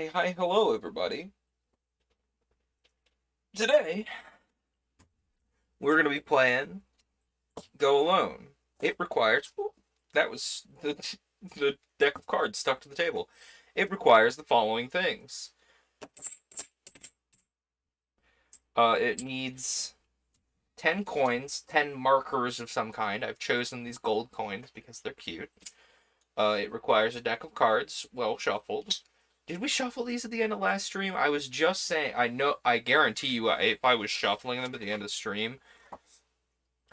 Hey, hi, hello, everybody. Today, we're going to be playing Go Alone. It requires... That was the deck of cards stuck to the table. It requires the following things. It needs 10 coins, 10 markers of some kind. I've chosen these gold coins because they're cute. It requires a deck of cards, well shuffled. Did we shuffle these at the end of last stream? I was just saying, I guarantee you, if I was shuffling them at the end of the stream,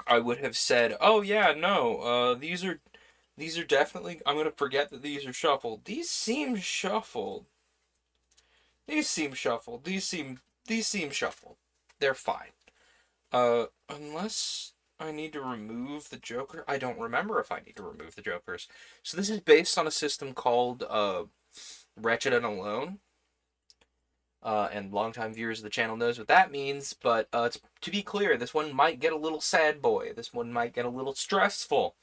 I would have said, "Oh yeah, no, these are definitely. I'm gonna forget that these are shuffled. These seem shuffled. These seem shuffled. They're fine. Unless I need to remove the Joker. I don't remember if I need to remove the Jokers. So this is based on a system called Wretched and Alone. And longtime viewers of the channel knows what that means, but to be clear, this one might get a little sad boy. This one might get a little stressful.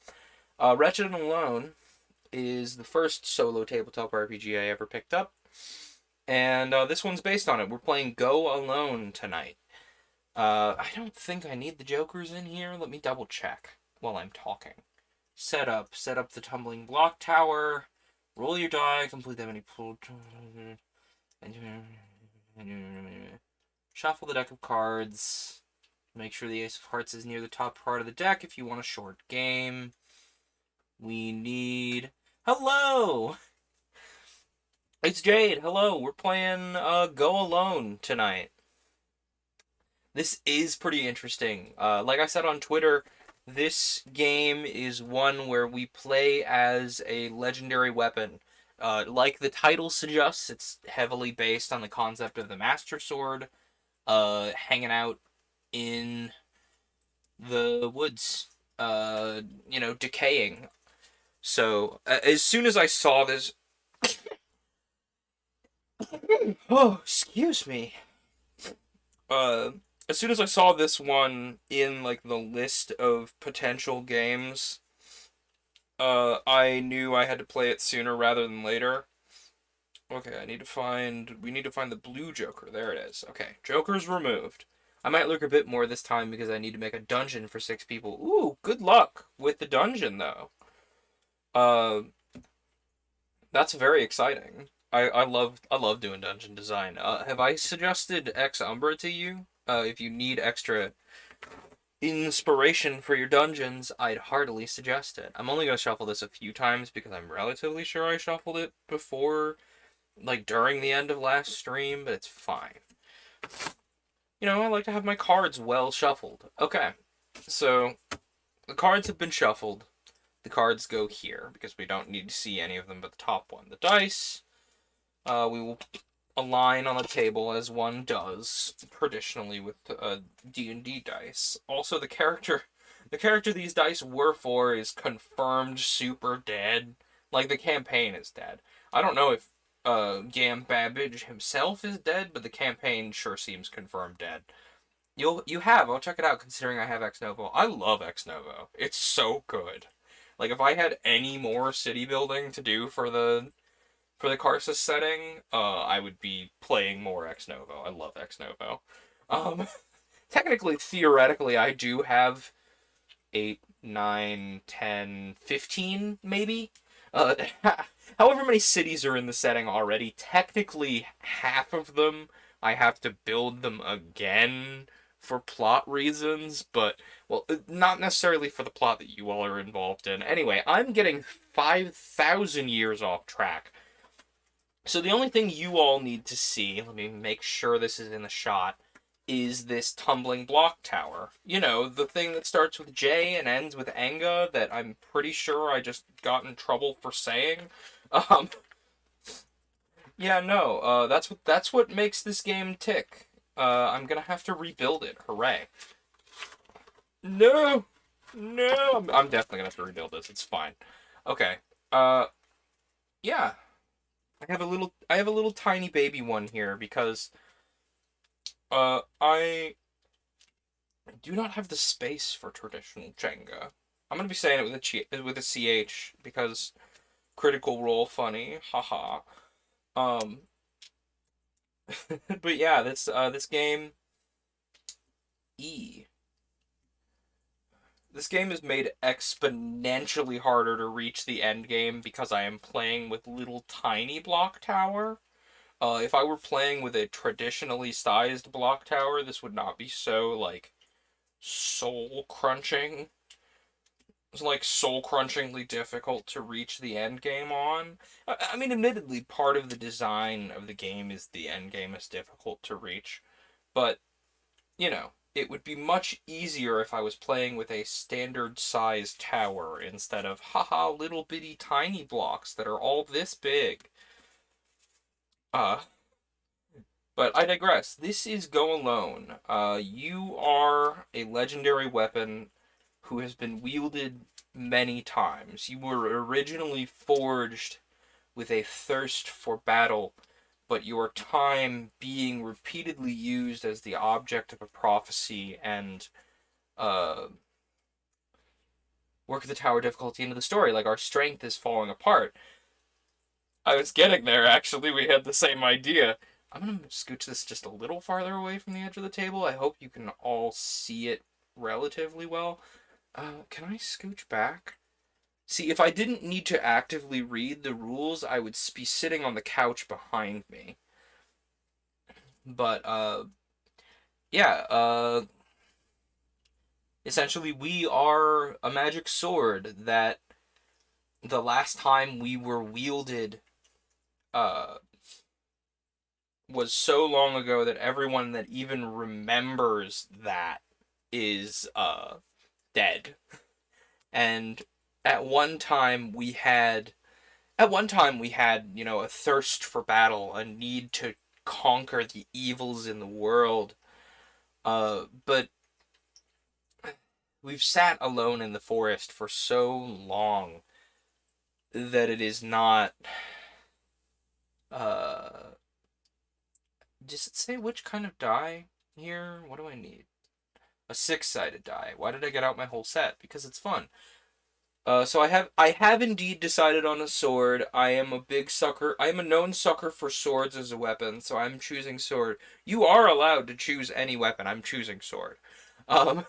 Wretched and Alone is the first solo tabletop RPG I ever picked up, and this one's based on it. We're playing Go Alone tonight. I don't think I need the Jokers in here. Let me double check while I'm talking. Set up the tumbling block tower. Roll your die, complete that many pull. Shuffle the deck of cards. Make sure the Ace of Hearts is near the top part of the deck if you want a short game. We need... Hello! It's Jade. Hello. We're playing Go Alone tonight. This is pretty interesting. Like I said on Twitter, this game is one where we play as a legendary weapon. Like the title suggests, it's heavily based on the concept of the Master Sword, hanging out in the woods, decaying. So, as soon as I saw this... Oh, excuse me. Uh, as soon as I saw this one in, like, the list of potential games, I knew I had to play it sooner rather than later. Okay, we need to find the blue Joker. There it is. Okay, Joker's removed. I might look a bit more this time because I need to make a dungeon for 6 people. Ooh, good luck with the dungeon, though. Uh, that's very exciting. I love doing dungeon design. Have I suggested Ex Umbra to you? If you need extra inspiration for your dungeons, I'd heartily suggest it. I'm only going to shuffle this a few times because I'm relatively sure I shuffled it before, like, during the end of last stream, but it's fine. I like to have my cards well shuffled. Okay, so the cards have been shuffled. The cards go here because we don't need to see any of them but the top one. The dice, we will align on the table as one does traditionally with D&D dice. Also, the character these dice were for is confirmed super dead. Like, the campaign is dead. I don't know if Gam Babbage himself is dead, but the campaign sure seems confirmed dead. I'll check it out considering I have Ex Novo. I love Ex Novo. It's so good. Like, if I had any more city building to do for the Karsus setting, I would be playing more Ex Novo. I love Ex Novo. Um, Technically, theoretically, I do have 8, 9, 10, 15, maybe? Uh, However many cities are in the setting already, technically half of them I have to build them again for plot reasons, but, well, not necessarily for the plot that you all are involved in. Anyway, I'm getting 5,000 years off track. So the only thing you all need to see, let me make sure this is in the shot, is this tumbling block tower. The thing that starts with J and ends with Enga that I'm pretty sure I just got in trouble for saying. Um, yeah, no, that's what makes this game tick. I'm gonna have to rebuild it. Hooray. No! No! I'm definitely gonna have to rebuild this. It's fine. Okay. Yeah. I have a little tiny baby one here because I do not have the space for traditional Jenga. I'm gonna be saying it with a CH because Critical Role funny, haha. Um, But yeah, this game E. This game is made exponentially harder to reach the end game because I am playing with little tiny block tower. If I were playing with a traditionally sized block tower, this would not be so, like, soul crunching. It's like soul crunchingly difficult to reach the end game on. I mean, admittedly, part of the design of the game is the end game is difficult to reach, but you know, it would be much easier if I was playing with a standard sized tower instead of haha little bitty tiny blocks that are all this big. Uh, but I digress. This is Go Alone. You are a legendary weapon who has been wielded many times. You were originally forged with a thirst for battle, but your time being repeatedly used as the object of a prophecy and uh, work the tower difficulty into the story. Like, our strength is falling apart. I was getting there, actually. We had the same idea. I'm going to scooch this just a little farther away from the edge of the table. I hope you can all see it relatively well. Can I scooch back? See, if I didn't need to actively read the rules, I would be sitting on the couch behind me. But, yeah, essentially, we are a magic sword that the last time we were wielded, uh, was so long ago that everyone that even remembers that is, dead. And at one time we had you know, a thirst for battle, a need to conquer the evils in the world. But we've sat alone in the forest for so long that it is not. Uh, does it say which kind of die here? What do I need? A six-sided die. Why did I get out my whole set? Because it's fun. So I have indeed decided on a sword. I am a big sucker. I am a known sucker for swords as a weapon, so I'm choosing sword. You are allowed to choose any weapon. I'm choosing sword. Um,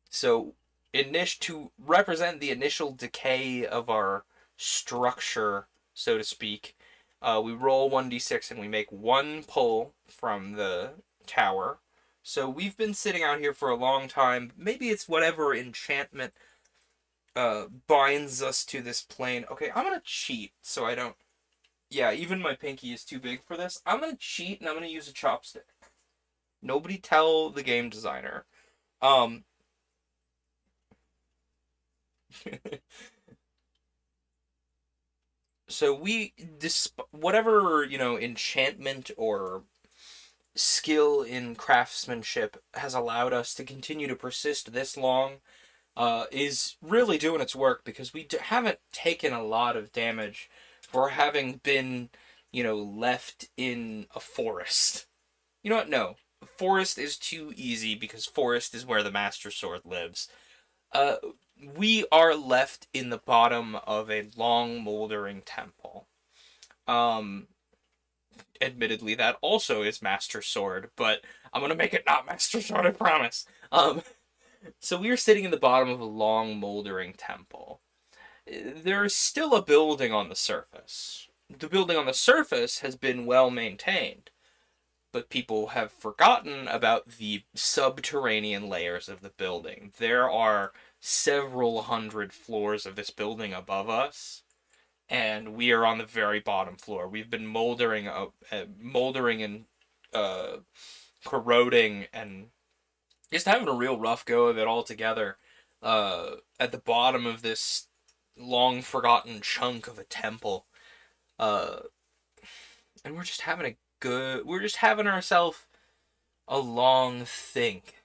so to represent the initial decay of our structure, so to speak, we roll 1d6 and we make one pull from the tower. So we've been sitting out here for a long time. Maybe it's whatever enchantment binds us to this plane. Okay, I'm gonna cheat so I don't. Yeah, even my pinky is too big for this. I'm gonna cheat and I'm gonna use a chopstick. Nobody tell the game designer. Um. So whatever, you know, enchantment or skill in craftsmanship has allowed us to continue to persist this long, is really doing its work because we haven't taken a lot of damage for having been, you know, left in a forest. You know what? No. Forest is too easy because forest is where the Master Sword lives. Uh, we are left in the bottom of a long, moldering temple. Um, Admittedly, that also is Master Sword, but I'm gonna make it not Master Sword, I promise. So we are sitting in the bottom of a long, moldering temple. There is still a building on the surface. The building on the surface has been well maintained, but people have forgotten about the subterranean layers of the building. There are several hundred floors of this building above us, and we are on the very bottom floor. We've been moldering and uh, corroding and just having a real rough go of it all together at the bottom of this long forgotten chunk of a temple. Uh, and we're just having ourselves a long think.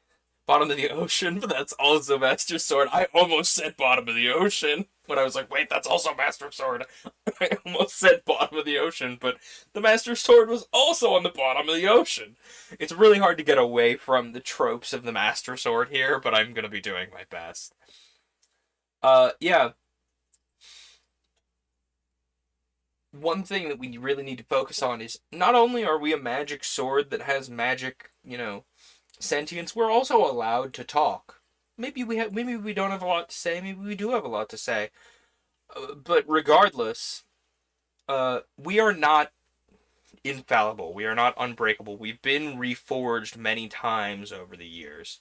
Bottom of the ocean, but that's also Master Sword. I almost said bottom of the ocean when I was like, wait, that's also Master Sword. I almost said bottom of the ocean, but the Master Sword was also on the bottom of the ocean. It's really hard to get away from the tropes of the Master Sword here, but I'm gonna be doing my best. Yeah. one thing that we really need to focus on is not only are we a magic sword that has magic, sentience, we're also allowed to talk. Maybe we don't have a lot to say, maybe we do have a lot to say. But regardless, we are not infallible. We are not unbreakable. We've been reforged many times over the years.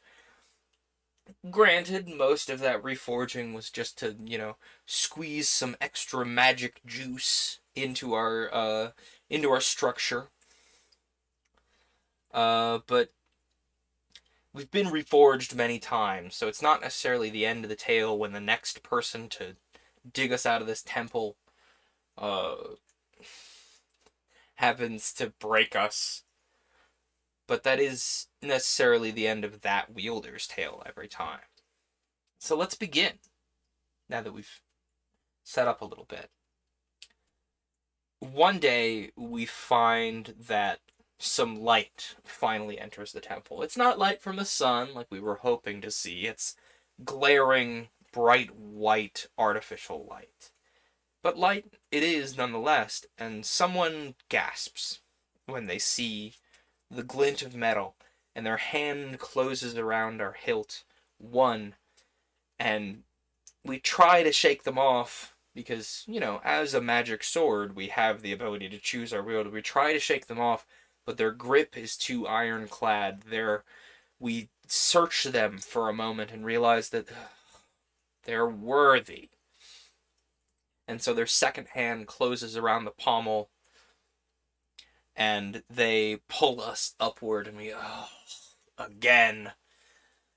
Granted, most of that reforging was just to, squeeze some extra magic juice into our structure. But we've been reforged many times, so it's not necessarily the end of the tale when the next person to dig us out of this temple happens to break us. But that is necessarily the end of that wielder's tale every time. So let's begin, now that we've set up a little bit. One day, we find that some light finally enters the temple. It's not light from the sun like we were hoping to see. It's glaring, bright white, artificial light. But light it is nonetheless, and someone gasps when they see the glint of metal, and their hand closes around our hilt, and we try to shake them off, because, as a magic sword, we have the ability to choose our wielder. We try to shake them off, but their grip is too ironclad. We search them for a moment and realize that they're worthy. And so their second hand closes around the pommel, and they pull us upward, and we, again.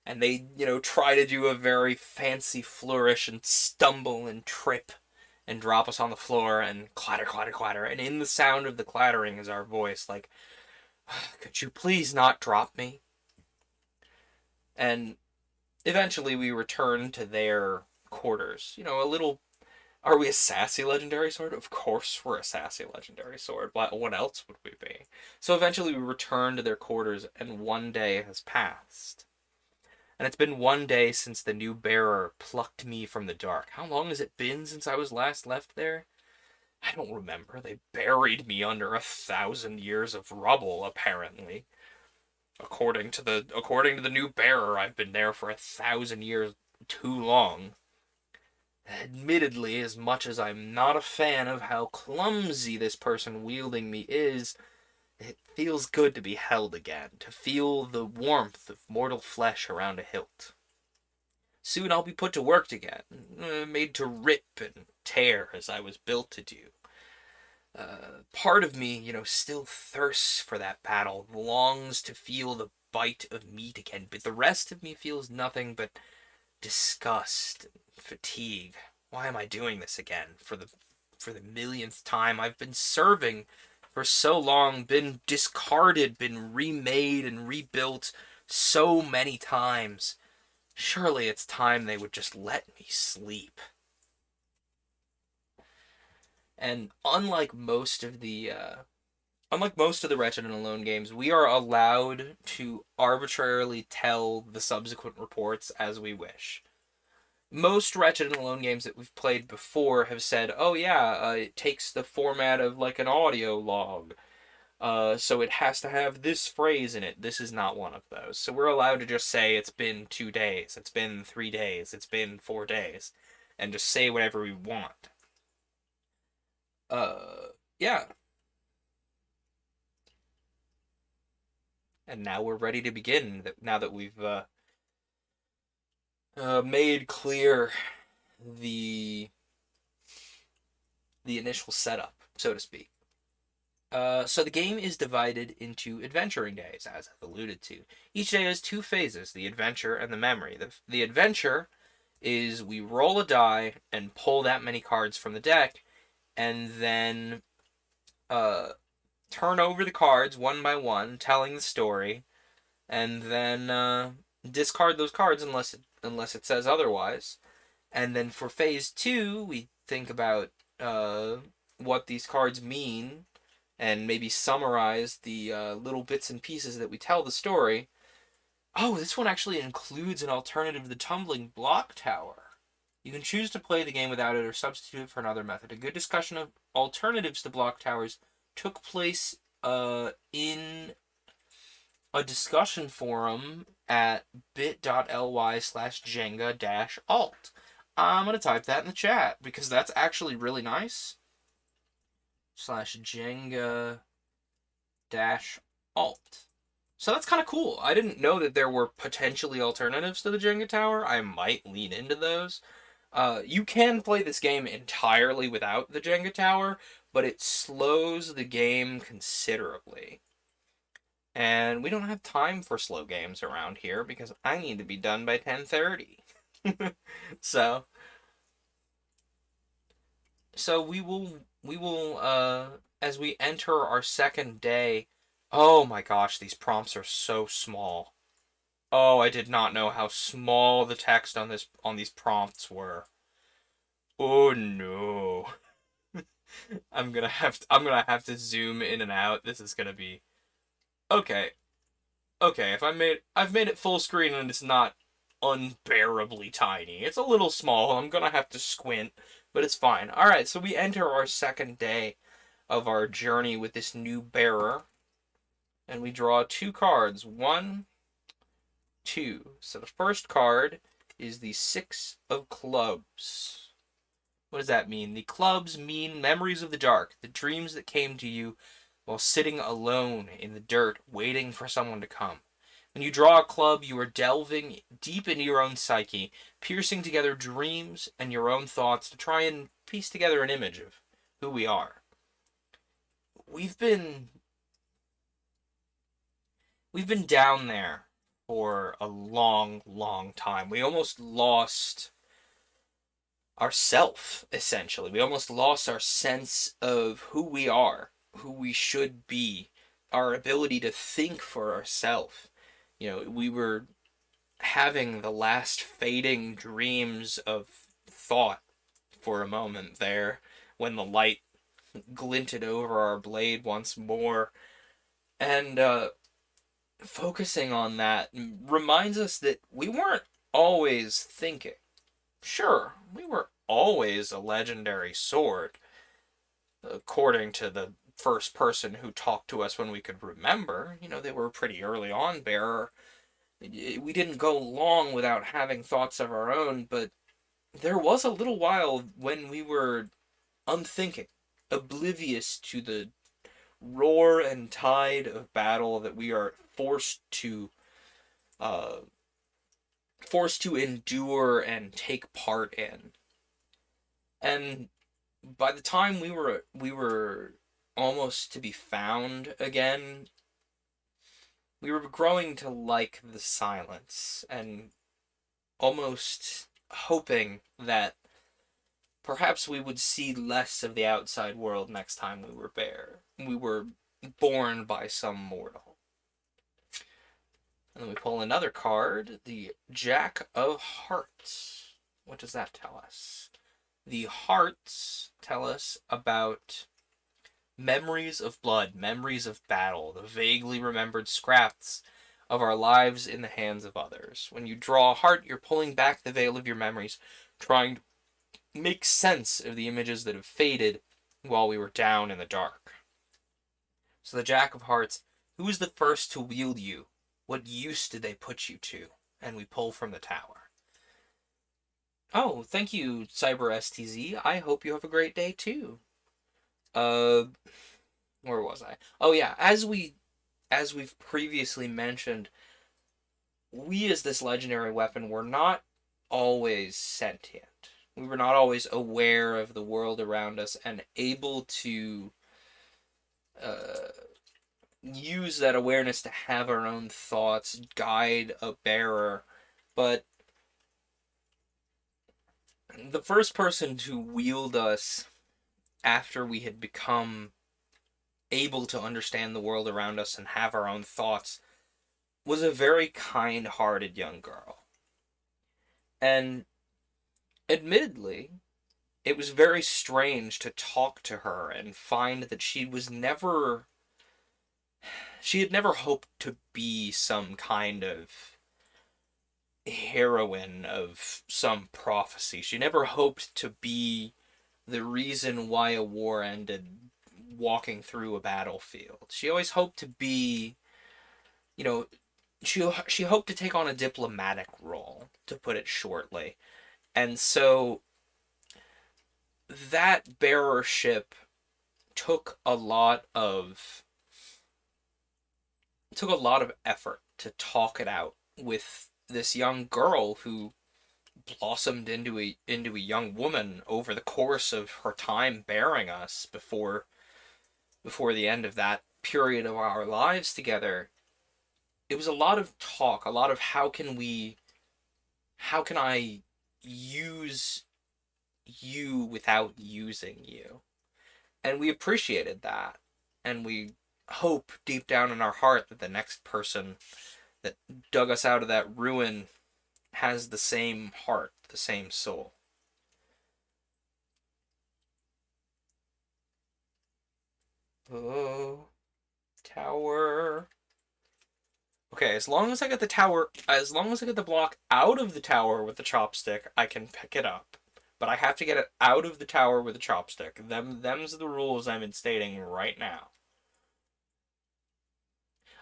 And they, try to do a very fancy flourish and stumble and trip and drop us on the floor and clatter, clatter, clatter. And in the sound of the clattering is our voice, like, could you please not drop me? And eventually we return to their quarters. Are we a sassy legendary sword? Of course we're a sassy legendary sword. What else would we be? So eventually we return to their quarters, and one day has passed. And it's been one day since the new bearer plucked me from the dark. How long has it been since I was last left there? I don't remember. They buried me under 1,000 years of rubble, apparently. According to the new bearer, I've been there for 1,000 years too long. Admittedly, as much as I'm not a fan of how clumsy this person wielding me is, it feels good to be held again, to feel the warmth of mortal flesh around a hilt. Soon I'll be put to work again, made to rip and tear as I was built to do. Part of me, still thirsts for that battle, longs to feel the bite of meat again, but the rest of me feels nothing but disgust and fatigue. Why am I doing this again? For the millionth time. I've been serving for so long, been discarded, been remade and rebuilt so many times. Surely it's time they would just let me sleep. And unlike most of the Wretched and Alone games, we are allowed to arbitrarily tell the subsequent reports as we wish. Most Wretched and Alone games that we've played before have said, oh yeah, it takes the format of like an audio log, so it has to have this phrase in it. This is not one of those. So we're allowed to just say it's been 2 days, it's been 3 days, it's been 4 days, and just say whatever we want. Yeah. And now we're ready to begin, now that we've made clear the initial setup, so to speak. So the game is divided into adventuring days, as I've alluded to. Each day has 2 phases, the adventure and the memory. The adventure is we roll a die and pull that many cards from the deck, and then turn over the cards one by one, telling the story, and then discard those cards unless it says otherwise. And then for phase 2, we think about what these cards mean, and maybe summarize the little bits and pieces that we tell the story. Oh, this one actually includes an alternative to the tumbling block tower. You can choose to play the game without it or substitute it for another method. A good discussion of alternatives to block towers took place in a discussion forum at bit.ly/Jenga-alt. I'm going to type that in the chat because that's actually really nice. /Jenga-alt. So that's kind of cool. I didn't know that there were potentially alternatives to the Jenga Tower. I might lean into those. You can play this game entirely without the Jenga Tower, but it slows the game considerably. And we don't have time for slow games around here because I need to be done by 10:30. So we will as we enter our second day. Oh my gosh, these prompts are so small. Oh, I did not know how small the text on these prompts were. Oh no. I'm gonna have to zoom in and out. This is gonna be okay. Okay, if I've made it full screen and it's not unbearably tiny. It's a little small. I'm gonna have to squint, but it's fine. Alright, so we enter our second day of our journey with this new bearer. And we draw 2 cards. 1, 2. So the first card is the 6 of clubs. What does that mean? The clubs mean memories of the dark, the dreams that came to you while sitting alone in the dirt, waiting for someone to come. When you draw a club, you are delving deep into your own psyche, piercing together dreams and your own thoughts to try and piece together an image of who we are. We've been down there for a long, long time. We almost lost ourself, essentially. We almost lost our sense of who we are, who we should be, our ability to think for ourselves. You know, we were having the last fading dreams of thought for a moment there when the light glinted over our blade once more. And focusing on that reminds us that we weren't always thinking. Sure, we were always a legendary sword, according to the first person who talked to us when we could remember. You know, they were pretty early on bearer. We didn't go long without having thoughts of our own, but there was a little while when we were unthinking, oblivious to the roar and tide of battle that we are forced to endure and take part in. And by the time we were almost to be found again, we were growing to like the silence and almost hoping that perhaps we would see less of the outside world next time we were born by some mortal. And then we pull another card, the Jack of Hearts. What does that tell us? The hearts tell us about memories of blood, memories of battle, the vaguely remembered scraps of our lives in the hands of others. When you draw a heart, you're pulling back the veil of your memories, trying to make sense of the images that have faded while we were down in the dark. So the Jack of Hearts, who was the first to wield you? What use did they put you to? And we pull from the tower. Oh, thank you, CyberSTZ. I hope you have a great day too. Where was I? Oh yeah, as we've previously mentioned, we as this legendary weapon were not always sentient. We were not always aware of the world around us and able to use that awareness to have our own thoughts, guide a bearer. But the first person to wield us after we had become able to understand the world around us and have our own thoughts was a very kind-hearted young girl. And admittedly, it was very strange to talk to her and find that she had never hoped to be some kind of heroine of some prophecy. She never hoped to be the reason why a war ended walking through a battlefield. She always hoped to be, you know, she hoped to take on a diplomatic role, to put it shortly. And so that bearership took a lot of effort to talk it out with this young girl who blossomed into a young woman over the course of her time bearing us before the end of that period of our lives together. It was a lot of talk, a lot of how can I use you without using you? And we appreciated that. And we hope deep down in our heart that the next person that dug us out of that ruin has the same heart, the same soul. Oh, tower. Okay, as long as I get the block out of the tower with the chopstick, I can pick it up. But I have to get it out of the tower with a chopstick. Them's the rules I'm instating right now.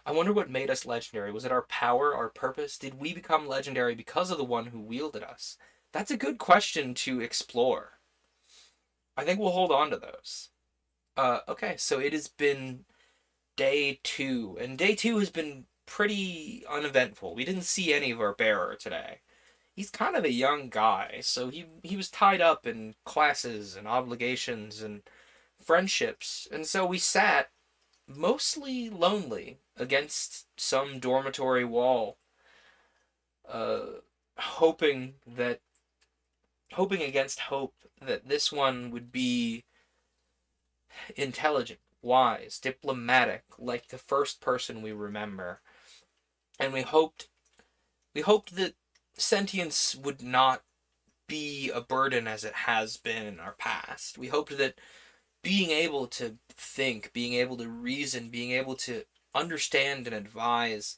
I wonder what made us legendary. Was it our power, our purpose? Did we become legendary because of the one who wielded us? That's a good question to explore. I think we'll hold on to those. Okay, so it has been day 2, and day 2 has been pretty uneventful. We didn't see any of our bearer today. He's kind of a young guy, so he was tied up in classes and obligations and friendships, and so we sat mostly lonely against some dormitory wall, uh, hoping against hope that this one would be intelligent, wise, diplomatic, like the first person we remember. And we hoped that sentience would not be a burden as it has been in our past. We hoped that being able to think, being able to reason, being able to understand and advise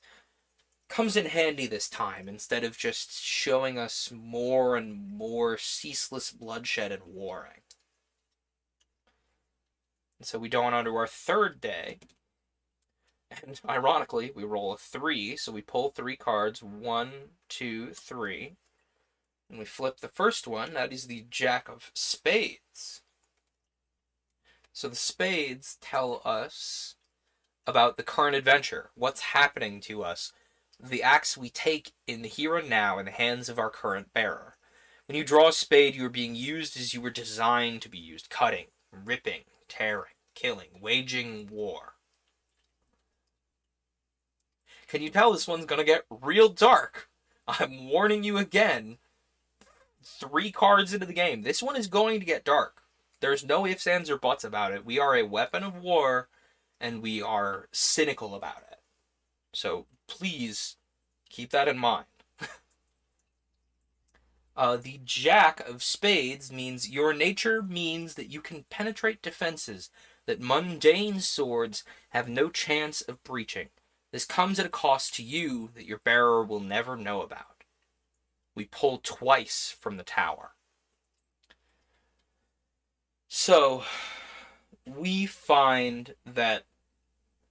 comes in handy this time, instead of just showing us more and more ceaseless bloodshed and warring. And so we go on to our third day, and ironically, we roll a 3, so we pull 3 cards, 1, 2, 3, and we flip the first one. That is the Jack of Spades. So the spades tell us about the current adventure, what's happening to us, the acts we take in the here and now in the hands of our current bearer. When you draw a spade, you are being used as you were designed to be used, cutting, ripping, tearing, killing, waging war. Can you tell this one's gonna get real dark? I'm warning you again. 3 cards into the game. This one is going to get dark. There's no ifs, ands, or buts about it. We are a weapon of war, and we are cynical about it. So please keep that in mind. The Jack of Spades means your nature means that you can penetrate defenses that mundane swords have no chance of breaching. This comes at a cost to you that your bearer will never know about. We pull twice from the tower. So, we find that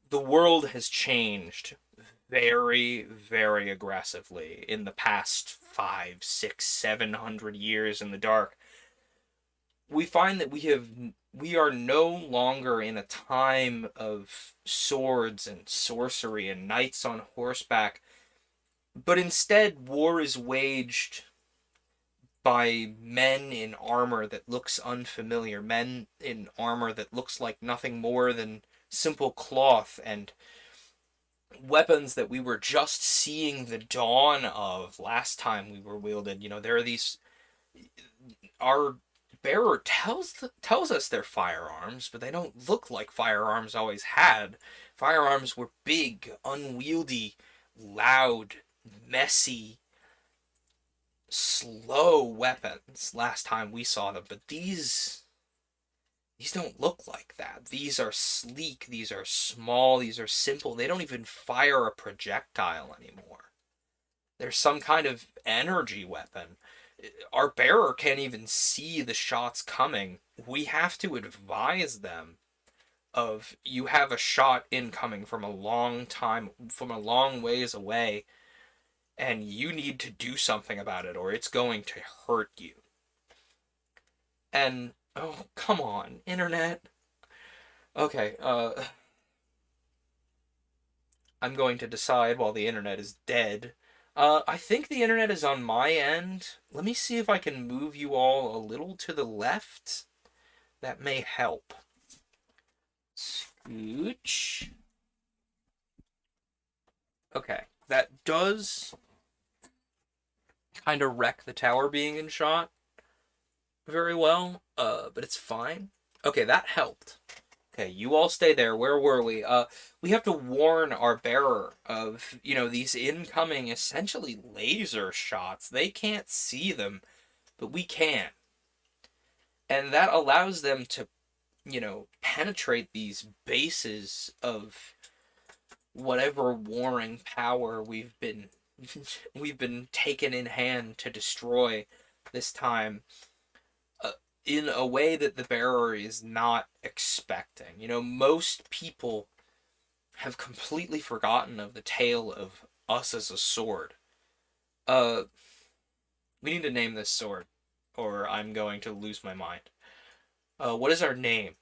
the world has changed very, very aggressively in the past 5, 6, 700 years in the dark. We find that we are no longer in a time of swords and sorcery and knights on horseback, but instead war is waged by men in armor that looks unfamiliar, men in armor that looks like nothing more than simple cloth, and weapons that we were just seeing the dawn of last time we were wielded. There are these. Our bearer tells us they're firearms, but they don't look like firearms always had. Firearms were big, unwieldy, loud, messy, slow weapons last time we saw them, but these don't look like that. These are sleek, these are small, these are simple. They don't even fire a projectile anymore. There's some kind of energy weapon. Our bearer can't even see the shots coming. We have to advise them of, you have a shot incoming from a long time, from a long ways away, and you need to do something about it or it's going to hurt you. And oh, come on, internet. Okay, I'm going to decide while the internet is dead. I think the internet is on my end. Let me see if I can move you all a little to the left. That may help. Scooch. Okay, that does kind of wreck the tower being in shot very well, but it's fine. Okay, that helped. Okay, you all stay there. Where were we? We have to warn our bearer of, these incoming, essentially laser shots. They can't see them, but we can. And that allows them to, penetrate these bases of whatever warring power we've been taken in hand to destroy this time, in a way that the bearer is not expecting. Most people have completely forgotten of the tale of us as a sword. We need to name this sword, or I'm going to lose my mind. What is our name?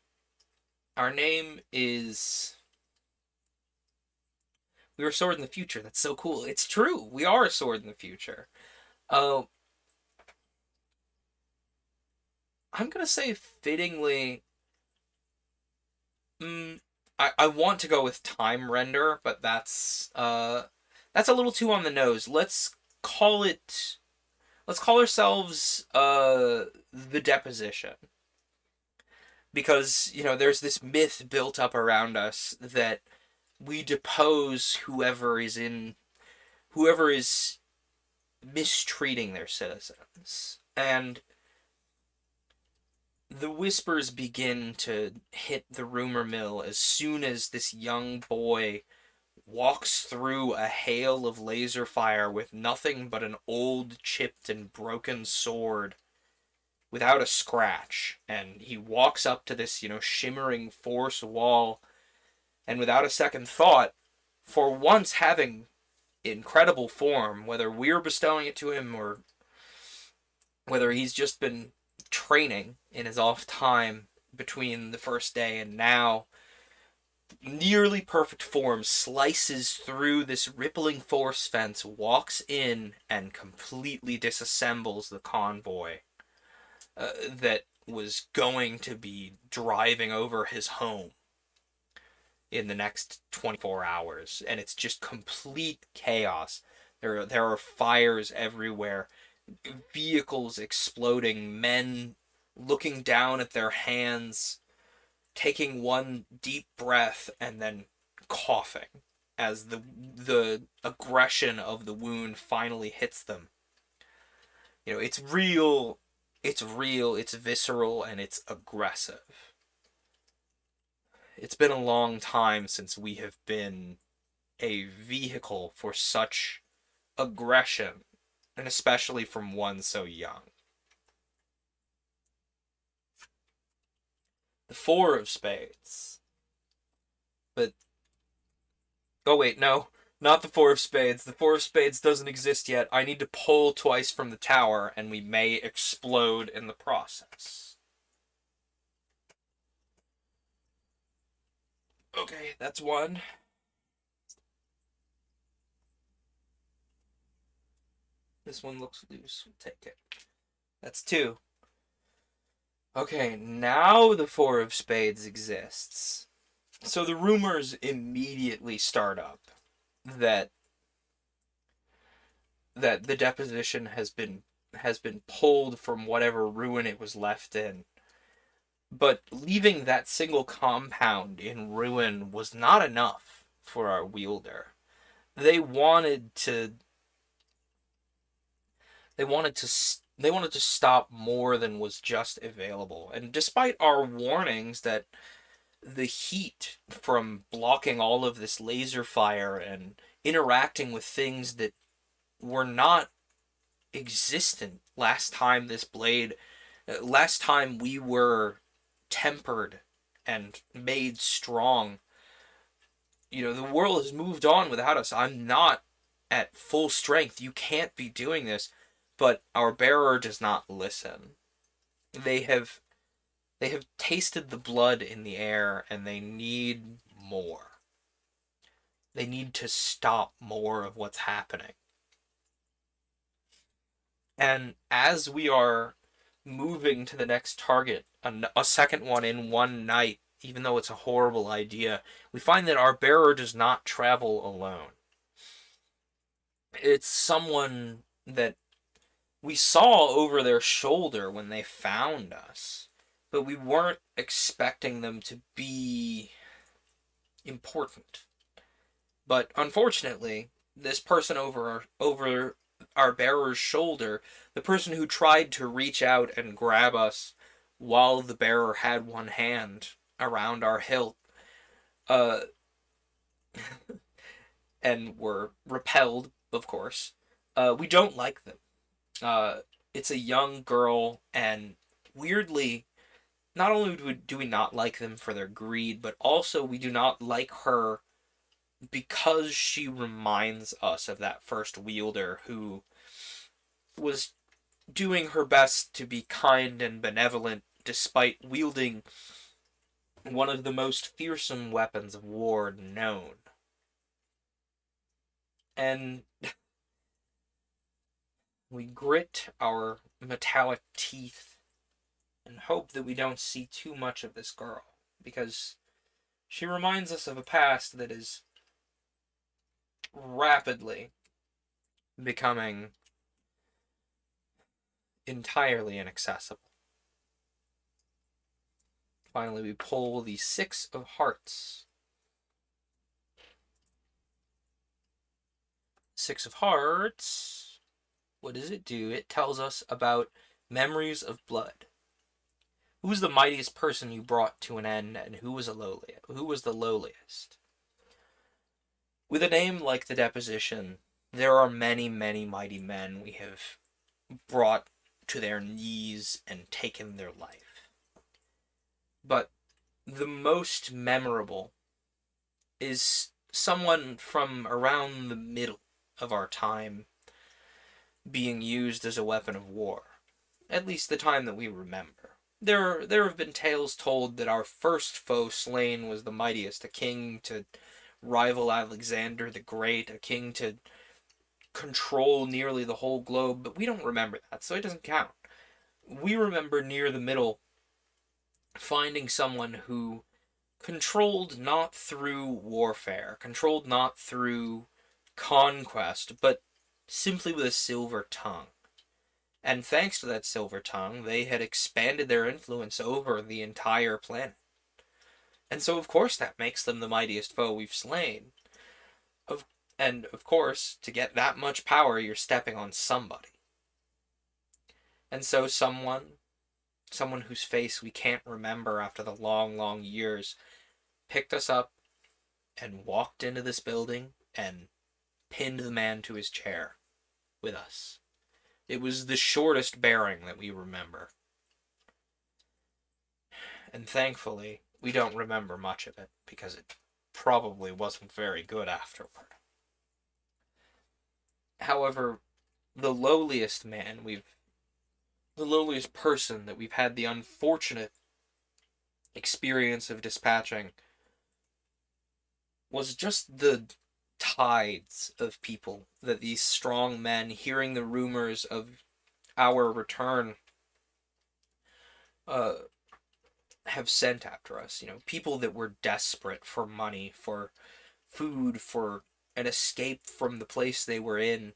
Our name is... We were a sword in the future. That's so cool. It's true. We are a sword in the future. I'm gonna say fittingly... I want to go with time render, but that's a little too on the nose. Let's call ourselves the Deposition. Because, there's this myth built up around us that we depose whoever is mistreating their citizens. And the whispers begin to hit the rumor mill as soon as this young boy walks through a hail of laser fire with nothing but an old, chipped, and broken sword without a scratch. And he walks up to this, shimmering force wall, and without a second thought, for once having incredible form, whether we're bestowing it to him or whether he's just been training in his off time between the first day and now, nearly perfect form slices through this rippling force fence, walks in, and completely disassembles the convoy that was going to be driving over his home in the next 24 hours. And it's just complete chaos. There are fires everywhere, vehicles exploding, men looking down at their hands, taking one deep breath, and then coughing as the aggression of the wound finally hits them. It's real, it's visceral, and it's aggressive. It's been a long time since we have been a vehicle for such aggression, and especially from one so young. The Four of Spades. But... oh wait, no. Not the Four of Spades. The Four of Spades doesn't exist yet. I need to pull twice from the tower, and we may explode in the process. Okay, that's one. This one looks loose. We'll take it. That's two. Okay, now the Four of Spades exists. So the rumors immediately start up that the Deposition has been pulled from whatever ruin it was left in. But leaving that single compound in ruin was not enough for our wielder. They wanted to stop more than was just available. And despite our warnings that the heat from blocking all of this laser fire and interacting with things that were not existent last time last time we were tempered and made strong. The world has moved on without us. I'm not at full strength. You can't be doing this. But our bearer does not listen. They have tasted the blood in the air, and they need more. They need to stop more of what's happening. And as we are moving to the next target, a second one in one night, even though it's a horrible idea, we find that our bearer does not travel alone. It's someone that we saw over their shoulder when they found us, but we weren't expecting them to be important. But unfortunately, this person over our bearer's shoulder, the person who tried to reach out and grab us while the bearer had one hand around our hilt, and were repelled, of course. We don't like them. It's a young girl, and weirdly, not only do we not like them for their greed, but also we do not like her because she reminds us of that first wielder who was doing her best to be kind and benevolent despite wielding one of the most fearsome weapons of war known. And we grit our metallic teeth and hope that we don't see too much of this girl, because she reminds us of a past that is rapidly becoming entirely inaccessible. Finally, we pull the Six of Hearts. Six of Hearts, what does it do? It tells us about memories of blood. Who was the mightiest person you brought to an end, and who was the lowliest? With a name like the Deposition, there are many, many mighty men we have brought to their knees and taken their life. But the most memorable is someone from around the middle of our time being used as a weapon of war. At least the time that we remember. There have been tales told that our first foe slain was the mightiest, a king to rival Alexander the Great, a king to control nearly the whole globe, but we don't remember that, so it doesn't count. We remember near the middle finding someone who controlled not through warfare, controlled not through conquest, but simply with a silver tongue. And thanks to that silver tongue, they had expanded their influence over the entire planet. And so, of course, that makes them the mightiest foe we've slain. And, of course, to get that much power, you're stepping on somebody. And so someone whose face we can't remember after the long, long years, picked us up and walked into this building and pinned the man to his chair with us. It was the shortest bearing that we remember. And thankfully, we don't remember much of it, because it probably wasn't very good afterward. However, the lowliest person that we've had the unfortunate experience of dispatching was just the tides of people that these strong men, hearing the rumors of our return, have sent after us. People that were desperate for money, for food, for an escape from the place they were in.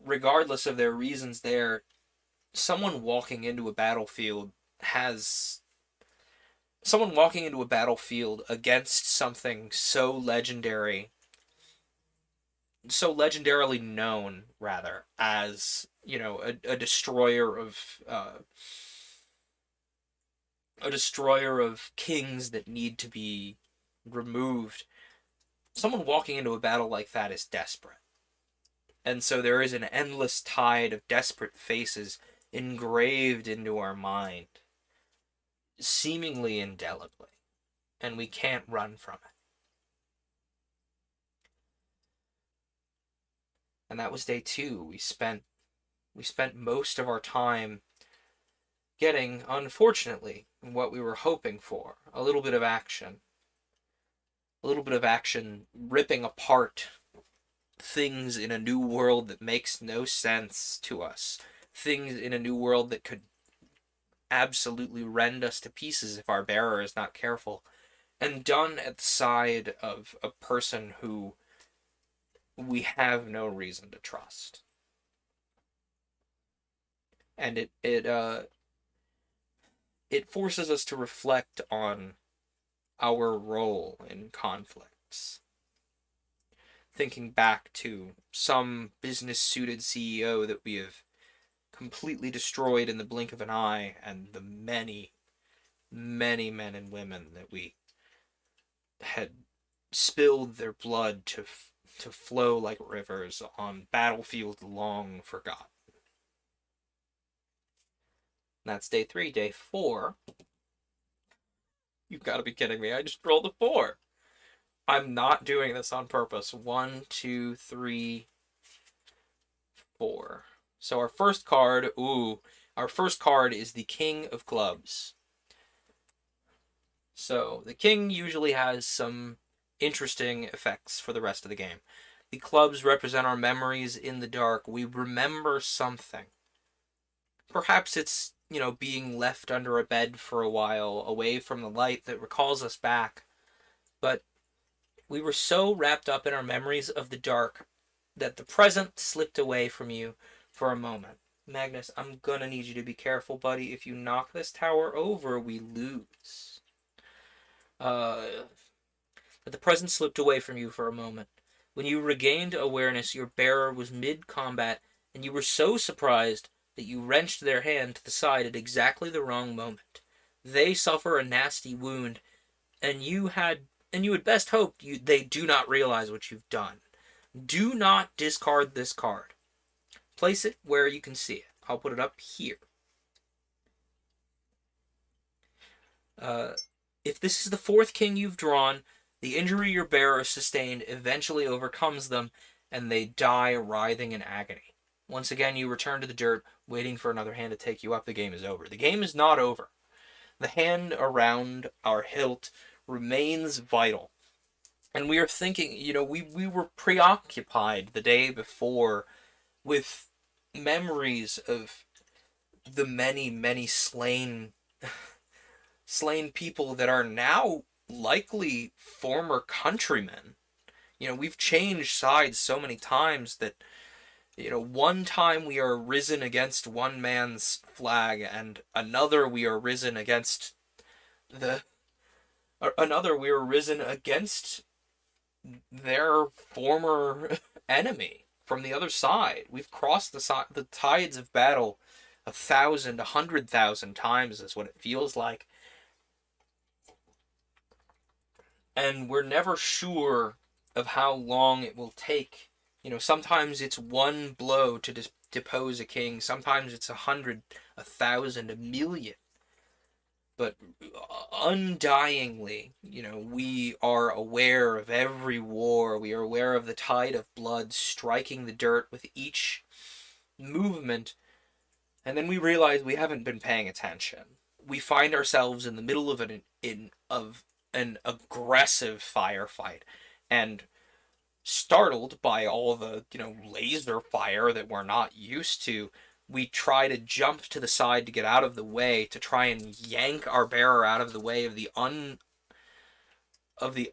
Regardless of their reasons there, someone walking into a battlefield against something so legendarily known, rather, as, a destroyer of kings that need to be removed. Someone walking into a battle like that is desperate. And so there is an endless tide of desperate faces engraved into our mind, seemingly indelibly, and we can't run from it. And that was day 2. We spent most of our time getting, unfortunately, what we were hoping for. A little bit of action. A little bit of action ripping apart things in a new world that makes no sense to us. Things in a new world that could absolutely rend us to pieces if our bearer is not careful. And done at the side of a person who we have no reason to trust. And it forces us to reflect on our role in conflicts. Thinking back to some business-suited CEO that we have completely destroyed in the blink of an eye, and the many, many men and women that we had spilled their blood to flow like rivers on battlefields long forgotten. That's day 3. Day 4. You've got to be kidding me. I just rolled a 4. I'm not doing this on purpose. 1, 2, 3, 4. So our first card, our first card is the King of Clubs. So the King usually has some interesting effects for the rest of the game. The clubs represent our memories in the dark. We remember something. Perhaps it's, being left under a bed for a while, away from the light that recalls us back. But we were so wrapped up in our memories of the dark that the present slipped away from you for a moment. Magnus, I'm gonna need you to be careful, buddy. If you knock this tower over, we lose. But the present slipped away from you for a moment. When you regained awareness, your bearer was mid-combat, and you were so surprised that you wrenched their hand to the side at exactly the wrong moment. They suffer a nasty wound, and you had best hope they do not realize what you've done. Do not discard this card. Place it where you can see it. I'll put it up here. If this is the 4th king you've drawn, the injury your bearer sustained eventually overcomes them, and they die writhing in agony. Once again, you return to the dirt, waiting for another hand to take you up. The game is over. The game is not over. The hand around our hilt remains vital. And we are thinking, we were preoccupied the day before with memories of the many, many slain people that are now likely former countrymen. We've changed sides so many times that, one time we are risen against one man's flag, and another we are risen against their former enemy from the other side. We've crossed the tides of battle 1,000, 100,000 times is what it feels like. And we're never sure of how long it will take. Sometimes it's one blow to depose a king. Sometimes it's 100, 1,000, 1,000,000. But undyingly, we are aware of every war. We are aware of the tide of blood striking the dirt with each movement. And then we realize we haven't been paying attention. We find ourselves in the middle of an aggressive firefight, and startled by all the, laser fire that we're not used to, we try to jump to the side to get out of the way, to try and yank our bearer out of the way of the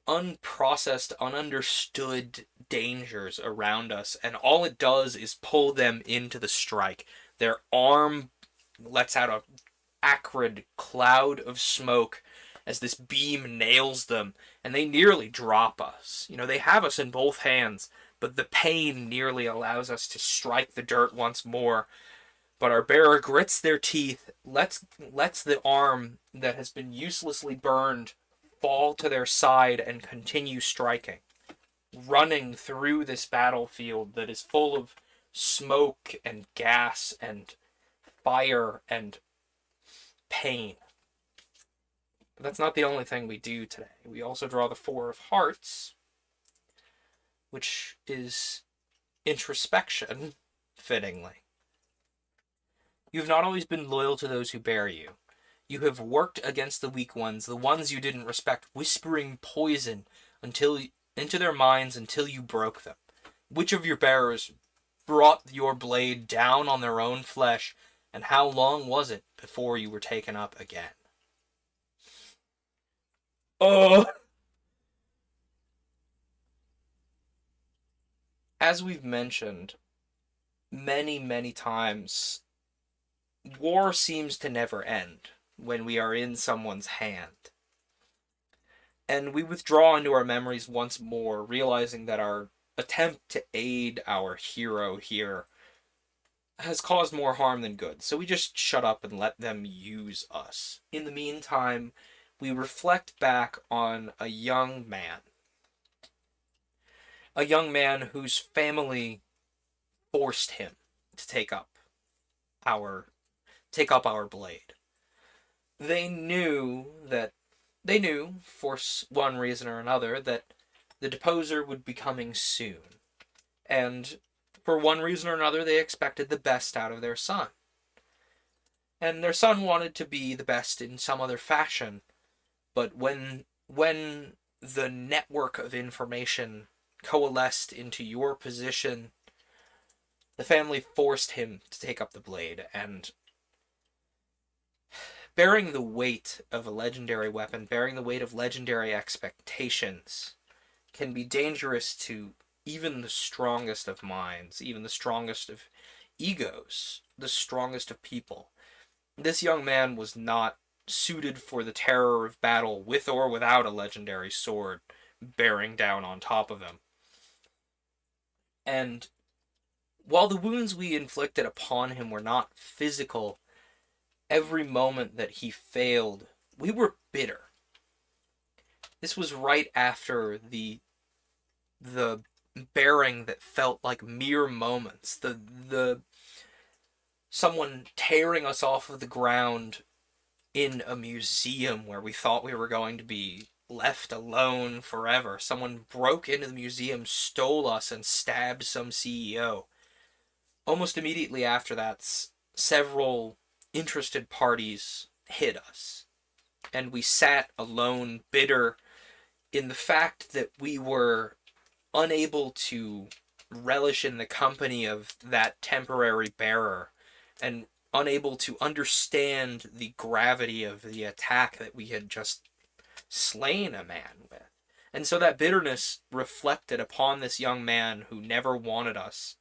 unprocessed, ununderstood dangers around us, and all it does is pull them into the strike. Their arm lets out a acrid cloud of smoke as this beam nails them, and they nearly drop us. They have us in both hands, but the pain nearly allows us to strike the dirt once more. But our bearer grits their teeth, lets the arm that has been uselessly burned fall to their side, and continue striking. running through this battlefield that is full of smoke and gas and fire and pain. But that's not the only thing we do today. We also draw the Four of Hearts, which is introspection, fittingly. You have not always been loyal to those who bear you. You have worked against the weak ones, the ones you didn't respect, whispering poison into their minds until you broke them. Which of your bearers brought your blade down on their own flesh, and how long was it before you were taken up again? Oh! As we've mentioned many, many times, war seems to never end when we are in someone's hand. And we withdraw into our memories once more, realizing that our attempt to aid our hero here has caused more harm than good. So we just shut up and let them use us. In the meantime, we reflect back on a young man. A young man whose family forced him to take up our blade. They knew, for one reason or another, that the Deposer would be coming soon. And for one reason or another, they expected the best out of their son. And their son wanted to be the best in some other fashion. But when the network of information coalesced into your position, the family forced him to take up the blade, and bearing the weight of a legendary weapon, bearing the weight of legendary expectations, can be dangerous to even the strongest of minds, even the strongest of egos, the strongest of people. This young man was not suited for the terror of battle with or without a legendary sword bearing down on top of him. And while the wounds we inflicted upon him were not physical, every moment that he failed, we were bitter. This was right after the bearing that felt like mere moments, the someone tearing us off of the ground in a museum where we thought we were going to be left alone forever. Someone broke into the museum, stole us, and stabbed some CEO. Almost immediately after that, several interested parties hit us. And we sat alone, bitter, in the fact that we were unable to relish in the company of that temporary bearer, and unable to understand the gravity of the attack that we had just slain a man with. And so that bitterness reflected upon this young man who never wanted us.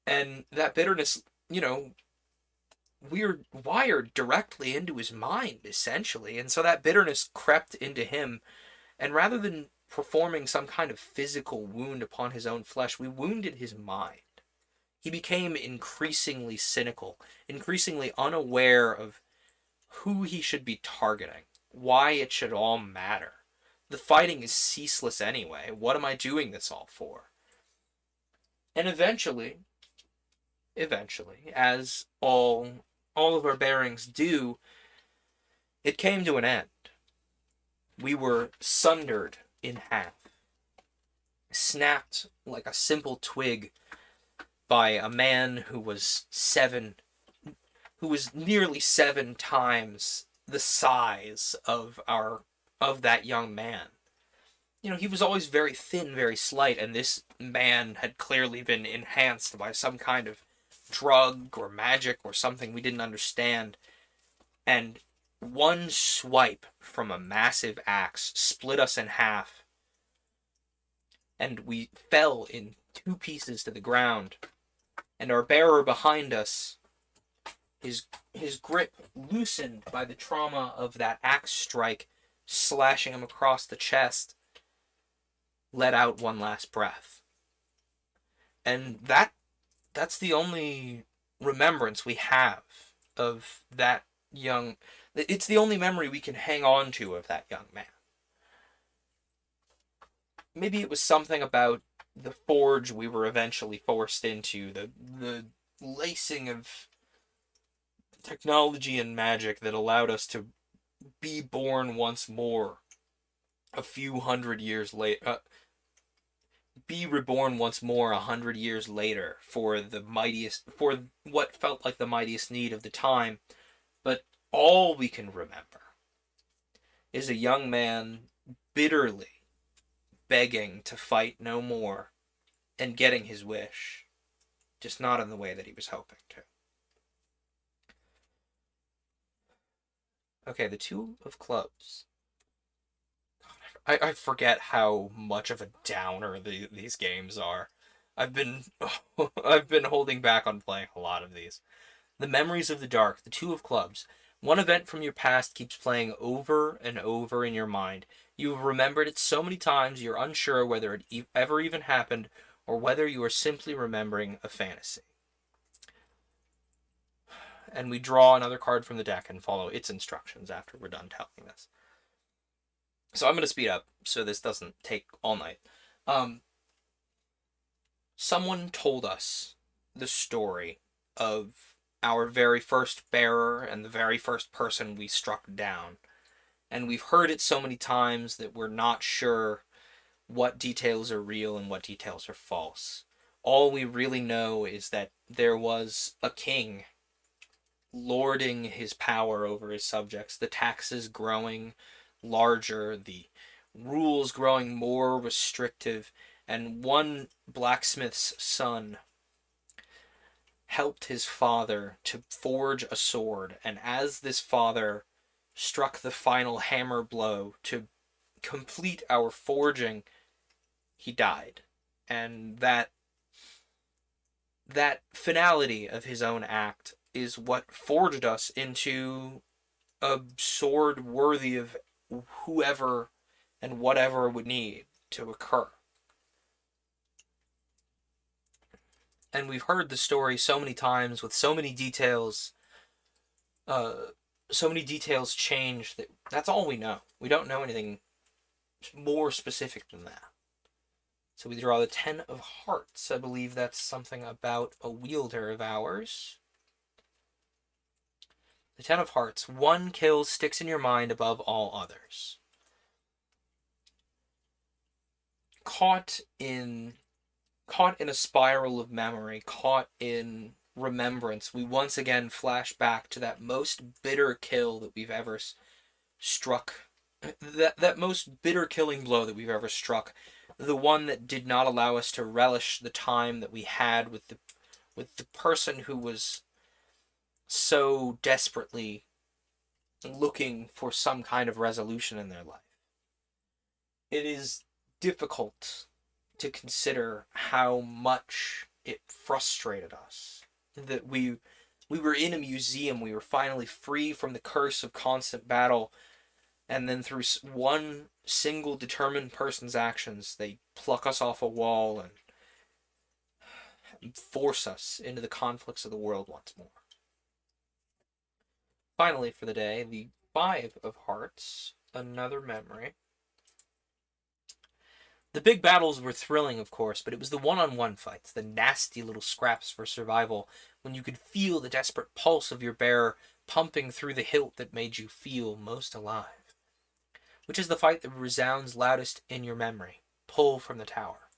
And that bitterness, we're wired directly into his mind, essentially. And so that bitterness crept into him, and rather than performing some kind of physical wound upon his own flesh, we wounded his mind. He became increasingly cynical, increasingly unaware of who he should be targeting, why it should all matter. The fighting is ceaseless anyway. What am I doing this all for? And eventually, as all of our bearings do, it came to an end. We were sundered in half, snapped like a simple twig by a man who was nearly 7 times the size of that young man. He was always very thin, very slight, and this man had clearly been enhanced by some kind of drug or magic or something we didn't understand. And one swipe from a massive axe split us in half, and we fell in 2 pieces to the ground. And our bearer behind us, his grip loosened by the trauma of that axe strike slashing him across the chest, let out one last breath. And that's the only remembrance we have of that young... It's the only memory we can hang on to of that young man. maybe it was something about the forge we were eventually forced into, the lacing of technology and magic that allowed us to be born once more a few hundred years later, be reborn once more 100 years later for for what felt like the mightiest need of the time. But all we can remember is a young man bitterly begging to fight no more and getting his wish, just not in the way that he was hoping to. Okay, the Two of Clubs. I forget how much of a downer these games are. I've been I've been holding back on playing a lot of these. The Memories of the Dark, the Two of Clubs. One event from your past keeps playing over and over in your mind. You have remembered it so many times you're unsure whether it ever even happened or whether you are simply remembering a fantasy. And we draw another card from the deck and follow its instructions after we're done telling this. So I'm going to speed up so this doesn't take all night. Someone told us the story of our very first bearer and the very first person we struck down. And we've heard it so many times that we're not sure what details are real and what details are false. All we really know is that there was a king lording his power over his subjects, the taxes growing larger, the rules growing more restrictive, and one blacksmith's son helped his father to forge a sword, and as this father struck the final hammer blow to complete our forging, he died. And that finality of his own act is what forged us into a sword worthy of whoever and whatever would need to occur. And we've heard the story so many times with so many details, changed that that's all we know. We don't know anything more specific than that. So we draw the Ten of Hearts. I believe that's something about a wielder of ours. The Ten of Hearts. One kill sticks in your mind above all others. Caught in a spiral of memory, caught in remembrance, we once again flash back to that most bitter kill that we've ever struck. That most bitter killing blow that we've ever struck. The one that did not allow us to relish the time that we had with the person who was so desperately looking for some kind of resolution in their life. It is difficult to consider how much it frustrated us that we were in a museum, we were finally free from the curse of constant battle, and then through one single determined person's actions, they pluck us off a wall and force us into the conflicts of the world once more. Finally, for the day, the Five of Hearts, another memory. The big battles were thrilling, of course, but it was the one-on-one fights, the nasty little scraps for survival, when you could feel the desperate pulse of your bearer pumping through the hilt that made you feel most alive. Which is the fight that resounds loudest in your memory. Pull from the tower.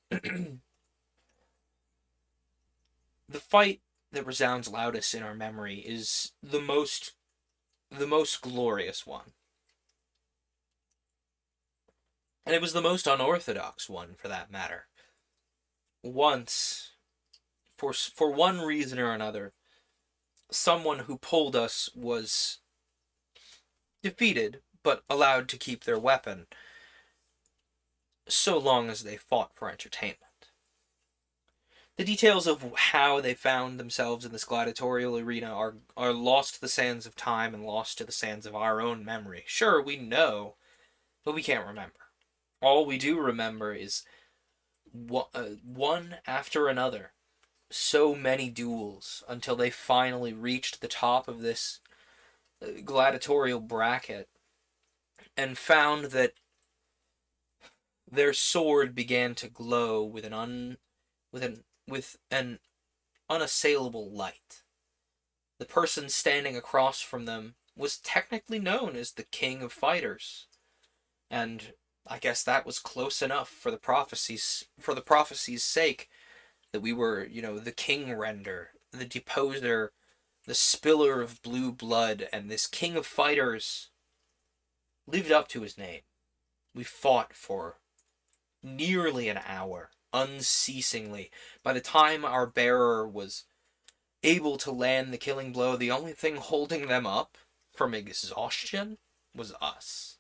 The fight that resounds loudest in our memory is the most glorious one. And it was the most unorthodox one, for that matter. Once, for one reason or another, someone who pulled us was defeated, but allowed to keep their weapon, so long as they fought for entertainment. The details of how they found themselves in this gladiatorial arena are lost to the sands of time and lost to the sands of our own memory. Sure, we know, but we can't remember. All we do remember is one after another, so many duels until they finally reached the top of this gladiatorial bracket and found that their sword began to glow with an unassailable light. The person standing across from them was technically known as the King of Fighters, and I guess that was close enough for the prophecy's sake, that we were, the King Render, the Deposer, the Spiller of blue blood, and this King of Fighters lived up to his name. We fought for nearly an hour, unceasingly. By the time our bearer was able to land the killing blow, the only thing holding them up from exhaustion was us.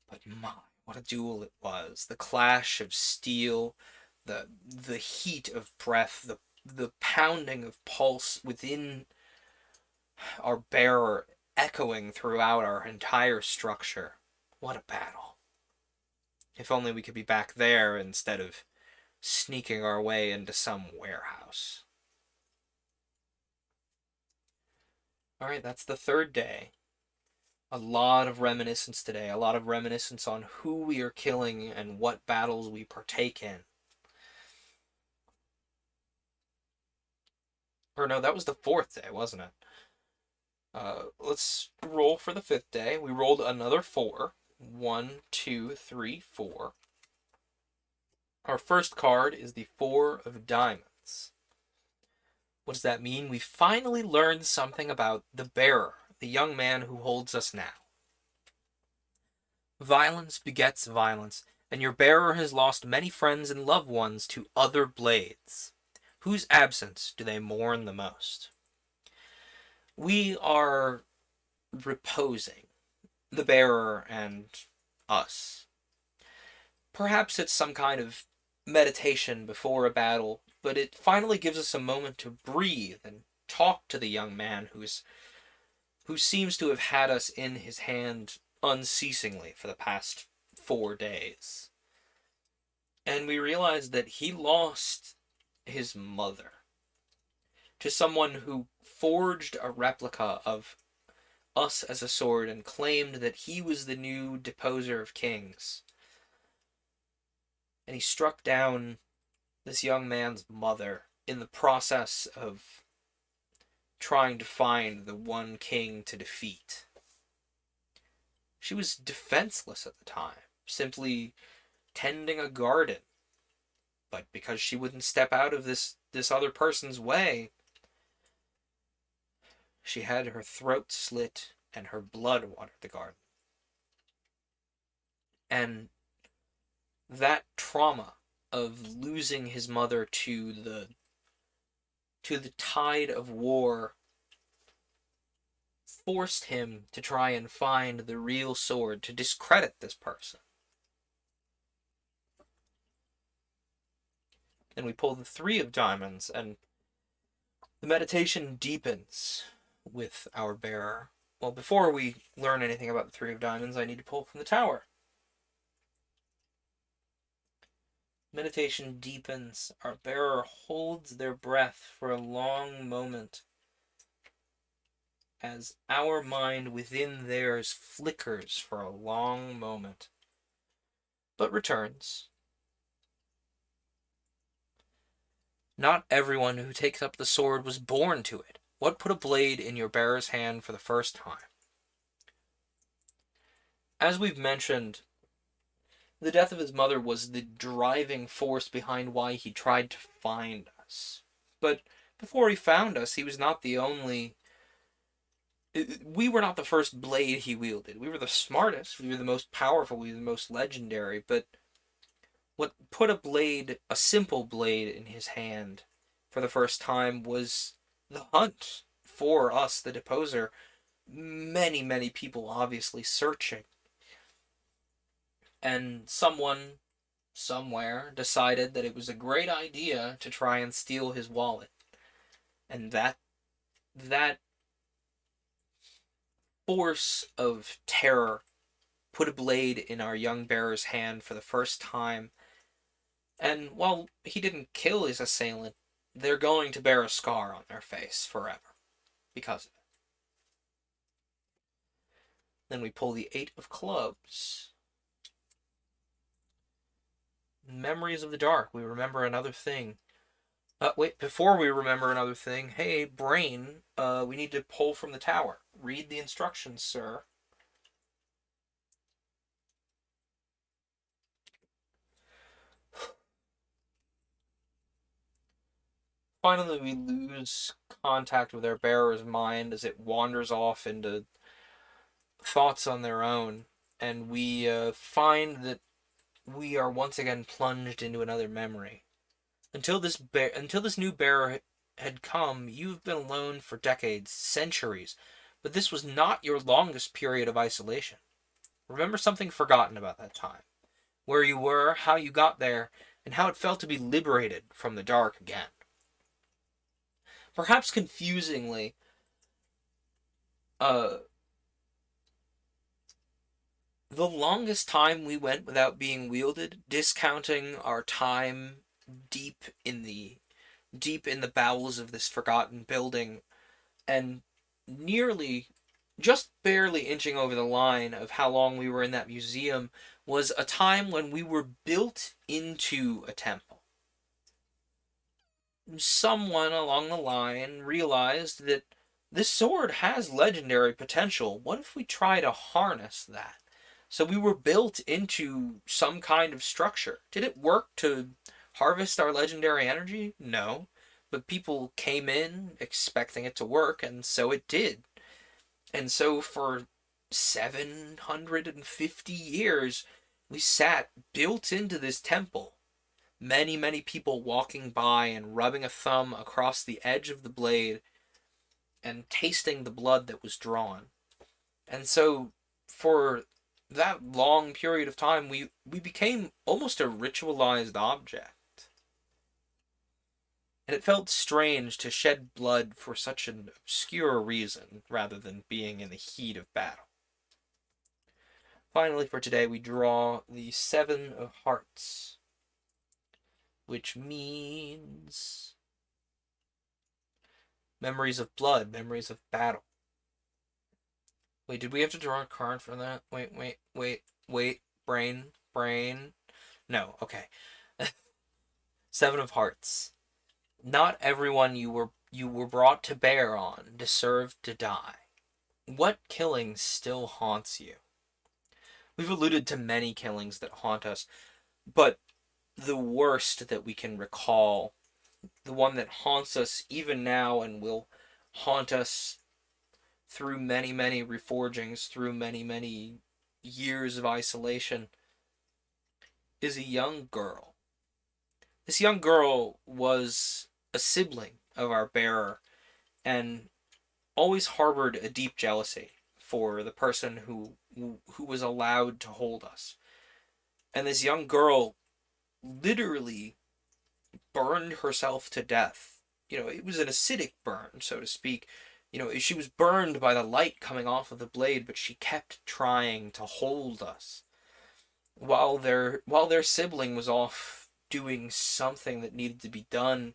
But my, what a duel it was. The clash of steel, the heat of breath, the pounding of pulse within our bearer echoing throughout our entire structure. What a battle. If only we could be back there instead of sneaking our way into some warehouse. Alright, that's the third day. A lot of reminiscence today. A lot of reminiscence on who we are killing and what battles we partake in. Or no, that was the fourth day, wasn't it? Let's roll for the fifth day. We rolled another 4. 1, 2, 3, 4. Our first card is the 4 of Diamonds. What does that mean? We finally learned something about the bearer, the young man who holds us now. Violence begets violence, and your bearer has lost many friends and loved ones to other blades. Whose absence do they mourn the most? We are reposing, the bearer and us. Perhaps it's some kind of meditation before a battle, but it finally gives us a moment to breathe and talk to the young man who seems to have had us in his hand unceasingly for the past 4 days. And we realize that he lost his mother to someone who forged a replica of us as a sword and claimed that he was the new deposer of kings. And he struck down this young man's mother in the process of trying to find the one king to defeat. She was defenseless at the time, simply tending a garden. But because she wouldn't step out of this other person's way, she had her throat slit and her blood watered the garden. And that trauma of losing his mother to the tide of war forced him to try and find the real sword to discredit this person. Then we pull the 3 of Diamonds, and the meditation deepens with our bearer. Well, before we learn anything about the 3 of Diamonds, I need to pull from the Tower. Meditation deepens. Our bearer holds their breath for a long moment as our mind within theirs flickers for a long moment, but returns. Not everyone who takes up the sword was born to it. What put a blade in your bearer's hand for the first time? As we've mentioned, the death of his mother was the driving force behind why he tried to find us. But before he found us, he was not the only... We were not the first blade he wielded. We were the smartest, we were the most powerful, we were the most legendary, but what put a simple blade in his hand for the first time was the hunt for us, the Deposer. Many, many people obviously searching. And someone, somewhere, decided that it was a great idea to try and steal his wallet. And that force of terror put a blade in our young bearer's hand for the first time. And while he didn't kill his assailant, they're going to bear a scar on their face forever because of it. Then we pull the 8 of Clubs. Memories of the dark. We remember another thing. Wait, before we remember another thing, hey, brain, we need to pull from the tower. Read the instructions, sir. Finally, we lose contact with our bearer's mind as it wanders off into thoughts on their own, and we find that we are once again plunged into another memory. Until this new bearer had come, you've been alone for decades, centuries, but this was not your longest period of isolation. Remember something forgotten about that time. Where you were, how you got there, and how it felt to be liberated from the dark again. Perhaps confusingly, uh, the longest time we went without being wielded, discounting our time deep in the deep in the bowels of this forgotten building, and nearly just barely inching over the line of how long we were in that museum, was a time when we were built into a temple. Someone along the line realized that this sword has legendary potential. What if we try to harness that? So we were built into some kind of structure. Did it work to harvest our legendary energy? No. But people came in expecting it to work, and so it did. And so for 750 years, we sat built into this temple. Many, many people walking by and rubbing a thumb across the edge of the blade and tasting the blood that was drawn. And so for that long period of time, we became almost a ritualized object. And it felt strange to shed blood for such an obscure reason, rather than being in the heat of battle. Finally, for today, we draw the Seven of Hearts, which means memories of blood, memories of battle. Wait, did we have to draw a card for that? Wait. Brain. No, okay. Seven of Hearts. Not everyone you were brought to bear on deserved to die. What killing still haunts you? We've alluded to many killings that haunt us, but the worst that we can recall, the one that haunts us even now and will haunt us through many, many reforgings, through many, many years of isolation, is a young girl. This young girl was a sibling of our bearer and always harbored a deep jealousy for the person who was allowed to hold us. And this young girl literally burned herself to death. It was an acidic burn, so to speak. She was burned by the light coming off of the blade, but she kept trying to hold us. While their sibling was off doing something that needed to be done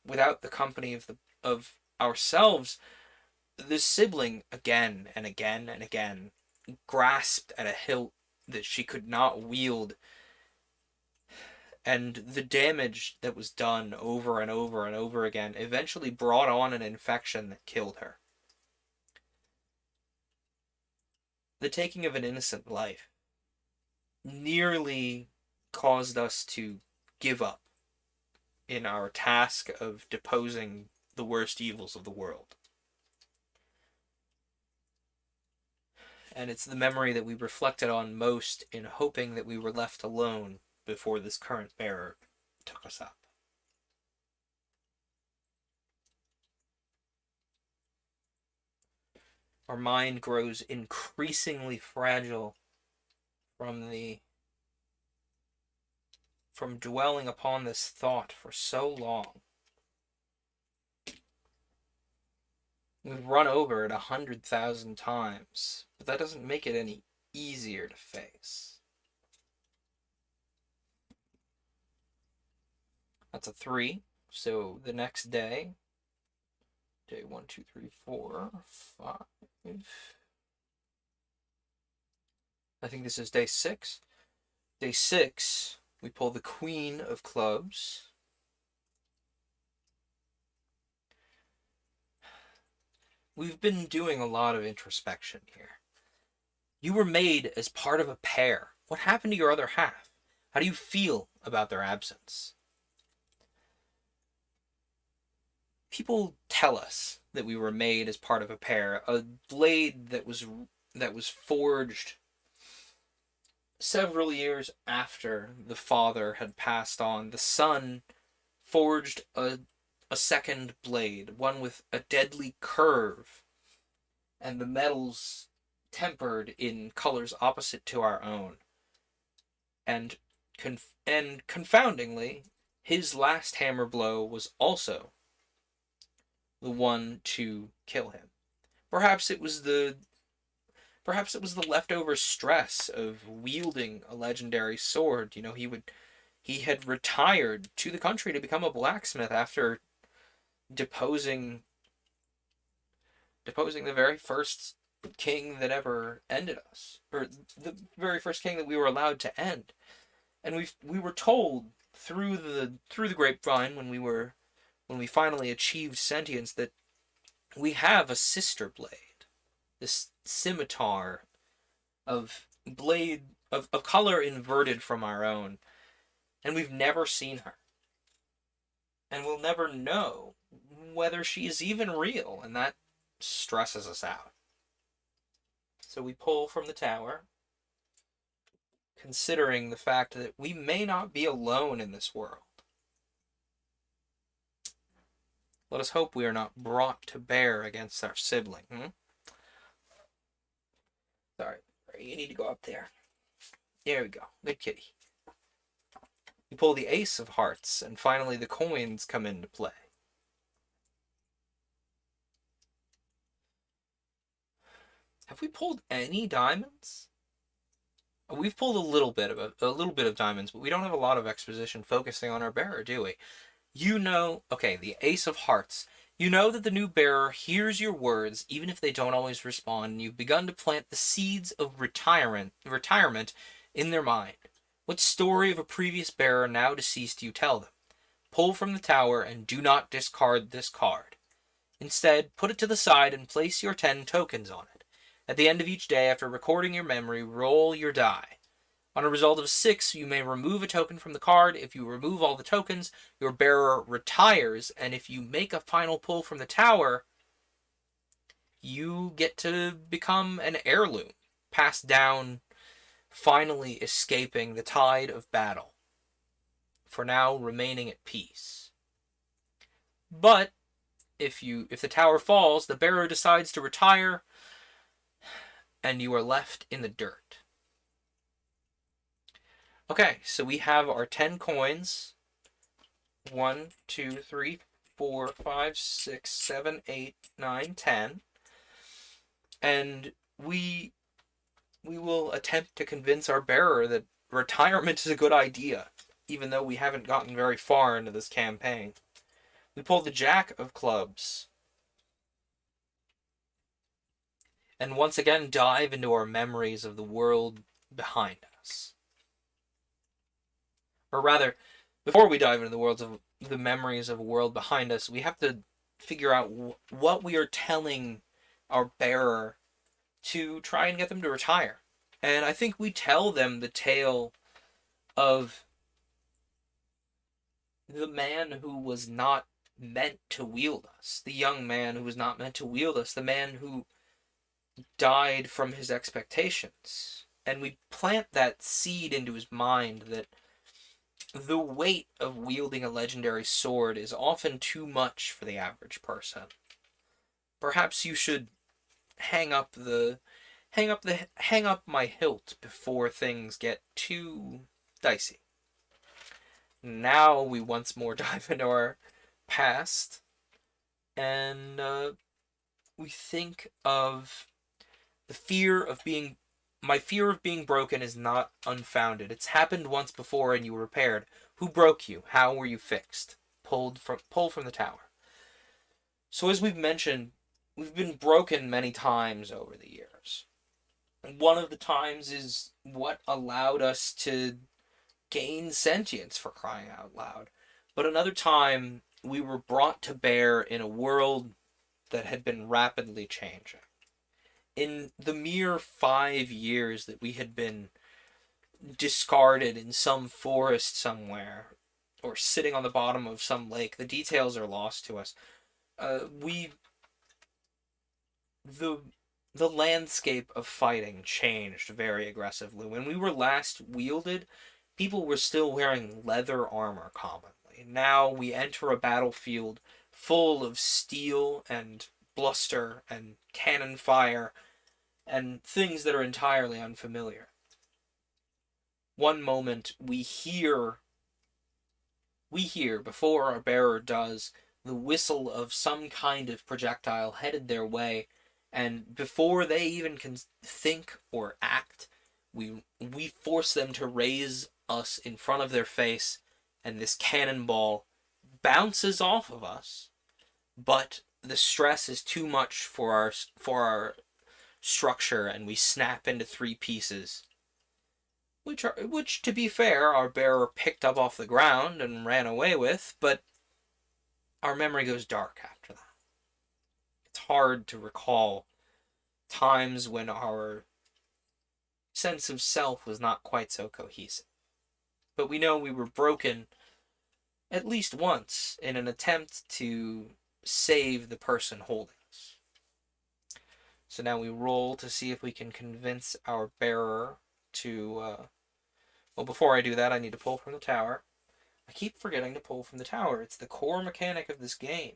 without the company of ourselves, this sibling again and again and again grasped at a hilt that she could not wield, and the damage that was done over and over and over again eventually brought on an infection that killed her. The taking of an innocent life nearly caused us to give up in our task of deposing the worst evils of the world. And it's the memory that we reflected on most in hoping that we were left alone before this current bearer took us up. Our mind grows increasingly fragile from dwelling upon this thought for so long. We've run over it 100,000 times, but that doesn't make it any easier to face. That's a 3. So the next day 1, 2, 3, 4, 5. I think this is day 6. Day 6, We pull the Queen of Clubs. We've been doing a lot of introspection here. You were made as part of a pair. What happened to your other half? How do you feel about their absence? People tell us that we were made as part of a pair. A blade that was forged several years after the father had passed on. The son forged a second blade, one with a deadly curve, and the metals tempered in colors opposite to our own. And confoundingly, his last hammer blow was also the one to kill him. Perhaps it was the leftover stress of wielding a legendary sword. You know, he had retired to the country to become a blacksmith after deposing the very first king that ever ended us, or the very first king that we were allowed to end. And we were told through the grapevine when we finally achieved sentience that we have a sister blade, this scimitar of blade of color inverted from our own, and we've never seen her, and we'll never know whether she is even real, and that stresses us out. So we pull from the tower, considering the fact that we may not be alone in this world. Let us hope we are not brought to bear against our sibling. Sorry, you need to go up there. There we go. Good kitty. You pull the Ace of Hearts, and finally the coins come into play. Have we pulled any diamonds? We've pulled a little bit of diamonds, but we don't have a lot of exposition focusing on our bearer, do we? You know, okay, the Ace of Hearts. You know that the new bearer hears your words, even if they don't always respond, and you've begun to plant the seeds of retirement in their mind. What story of a previous bearer now deceased do you tell them? Pull from the tower and do not discard this card. Instead, put it to the side and place your 10 tokens on it. At the end of each day, after recording your memory, roll your die. On a result of 6, you may remove a token from the card. If you remove all the tokens, your bearer retires, and if you make a final pull from the tower, you get to become an heirloom, passed down, finally escaping the tide of battle, for now remaining at peace. But if the tower falls, the bearer decides to retire, and you are left in the dirt. Okay, so we have our 10 coins. 1, 2, 3, 4, 5, 6, 7, 8, 9, 10. And we will attempt to convince our bearer that retirement is a good idea, even though we haven't gotten very far into this campaign. We pull the Jack of Clubs. And once again dive into our memories of the world behind us. Or rather, before we dive into the memories of a world behind us, we have to figure out what we are telling our bearer to try and get them to retire. And I think we tell them the tale of the man who was not meant to wield us, the young man who was not meant to wield us, the man who died from his expectations. And we plant that seed into his mind that the weight of wielding a legendary sword is often too much for the average person. Perhaps you should hang up my hilt before things get too dicey. Now we once more dive into our past, and we think of my fear of being broken is not unfounded. It's happened once before and you were repaired. Who broke you? How were you fixed? Pull from the tower. So as we've mentioned, we've been broken many times over the years. And one of the times is what allowed us to gain sentience, for crying out loud. But another time, we were brought to bear in a world that had been rapidly changing. In the mere 5 years that we had been discarded in some forest somewhere, or sitting on the bottom of some lake, the details are lost to us. We the landscape of fighting changed very aggressively. When we were last wielded, people were still wearing leather armor commonly. Now we enter a battlefield full of steel and bluster and cannon fire and things that are entirely unfamiliar. One moment we hear before our bearer does the whistle of some kind of projectile headed their way, and before they even can think or act, we force them to raise us in front of their face, and this cannonball bounces off of us, but the stress is too much for our structure, and we snap into 3 pieces. Which, to be fair, our bearer picked up off the ground and ran away with, but our memory goes dark after that. It's hard to recall times when our sense of self was not quite so cohesive. But we know we were broken at least once in an attempt to save the person holding us. So now we roll to see if we can convince our bearer to... Well, before I do that, I need to pull from the tower. I keep forgetting to pull from the tower. It's the core mechanic of this game.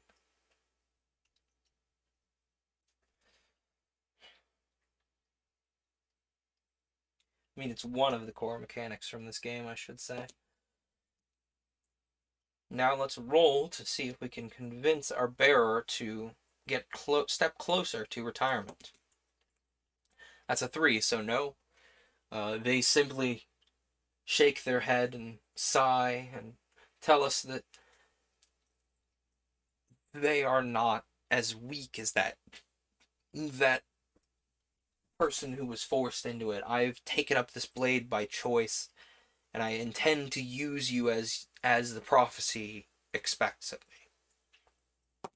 I mean, it's one of the core mechanics from this game, I should say. Now let's roll to see if we can convince our bearer to get step closer to retirement. That's a 3, so no. They simply shake their head and sigh and tell us that they are not as weak as that person who was forced into it. I've taken up this blade by choice, and I intend to use you as the prophecy expects of me.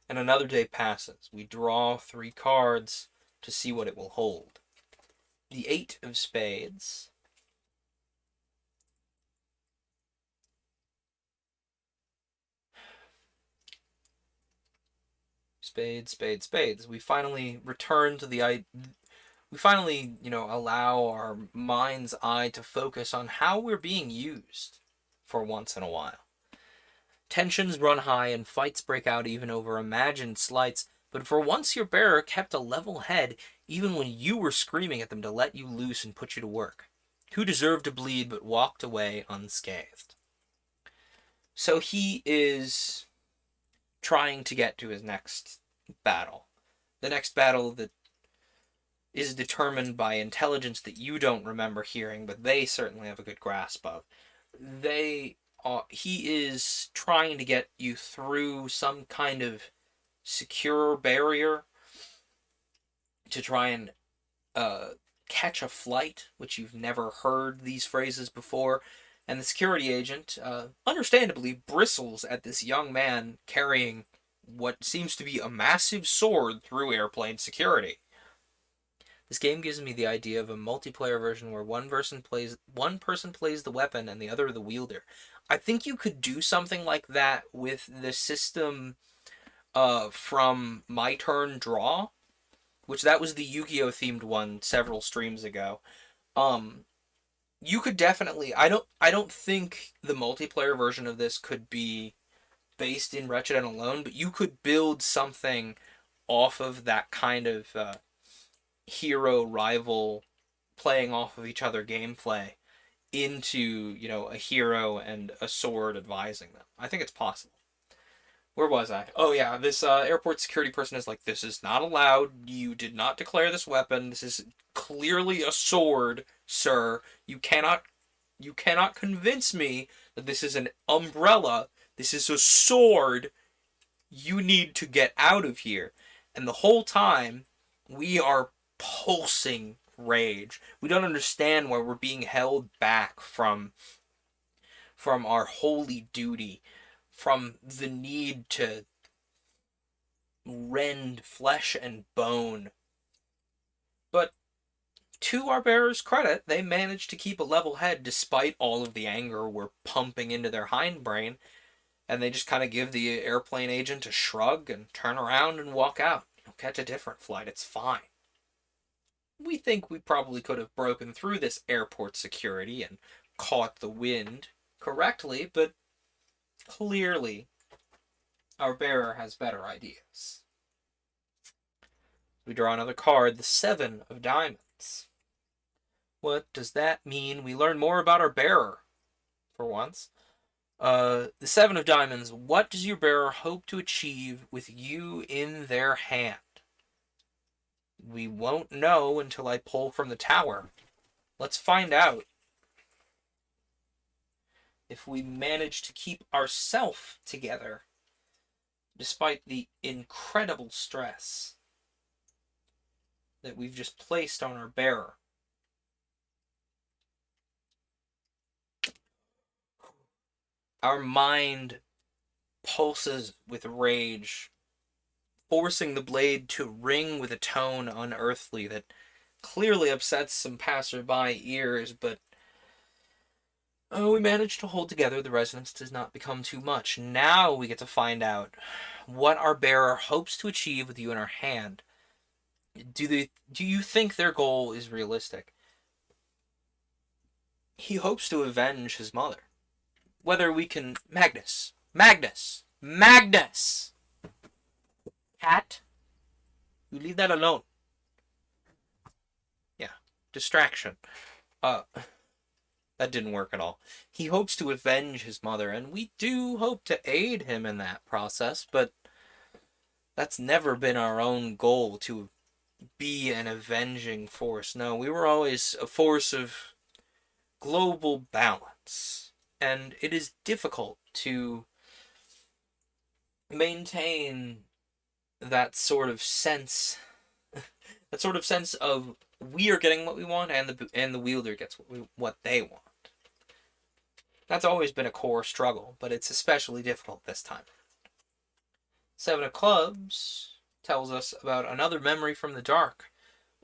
And another day passes. We draw 3 cards to see what it will hold. The 8 of spades. Spades, spades, spades. We finally return to we finally, allow our mind's eye to focus on how we're being used for once in a while. Tensions run high and fights break out even over imagined slights, but for once your bearer kept a level head even when you were screaming at them to let you loose and put you to work. Who deserved to bleed but walked away unscathed. So he is trying to get to his next battle. The next battle that is determined by intelligence that you don't remember hearing, but they certainly have a good grasp of. He is trying to get you through some kind of secure barrier to try and catch a flight, which you've never heard these phrases before. And the security agent, understandably, bristles at this young man carrying what seems to be a massive sword through airplane security. This game gives me the idea of a multiplayer version where one person plays the weapon and the other the wielder. I think you could do something like that with the system from My Turn Draw, which that was the Yu-Gi-Oh themed one several streams ago. You could definitely... I don't think the multiplayer version of this could be based in Wretched and Alone, but you could build something off of that kind of hero-rival playing off of each other gameplay into, a hero and a sword advising them. I think it's possible. Where was I? Oh yeah, this airport security person is like, this is not allowed. You did not declare this weapon. This is clearly a sword, sir. You cannot convince me that this is an umbrella. This is a sword. You need to get out of here. And the whole time, we are pulsing rage. We don't understand why we're being held back from our holy duty, from the need to rend flesh and bone. But to our bearers' credit, they managed to keep a level head despite all of the anger we're pumping into their hindbrain, and they just kind of give the airplane agent a shrug and turn around and walk out. You'll catch a different flight, it's fine. We think we probably could have broken through this airport security and caught the wind correctly, but clearly our bearer has better ideas. We draw another card, the Seven of Diamonds. What does that mean? We learn more about our bearer, for once. The Seven of Diamonds, what does your bearer hope to achieve with you in their hand? We won't know until I pull from the tower. Let's find out if we manage to keep ourselves together despite the incredible stress that we've just placed on our bearer. Our mind pulses with rage, forcing the blade to ring with a tone unearthly that clearly upsets some passerby ears, but we managed to hold together. The resonance does not become too much. Now we get to find out what our bearer hopes to achieve with you in our hand. Do you think their goal is realistic? He hopes to avenge his mother. Whether we can... Magnus! Cat, you leave that alone. Yeah, distraction. That didn't work at all. He hopes to avenge his mother, and we do hope to aid him in that process, but that's never been our own goal, to be an avenging force. No, we were always a force of global balance, and it is difficult to maintain that sort of sense of we are getting what we want and the wielder gets what they want. That's always been a core struggle, but it's especially difficult this time. Seven of Clubs tells us about another memory from the dark.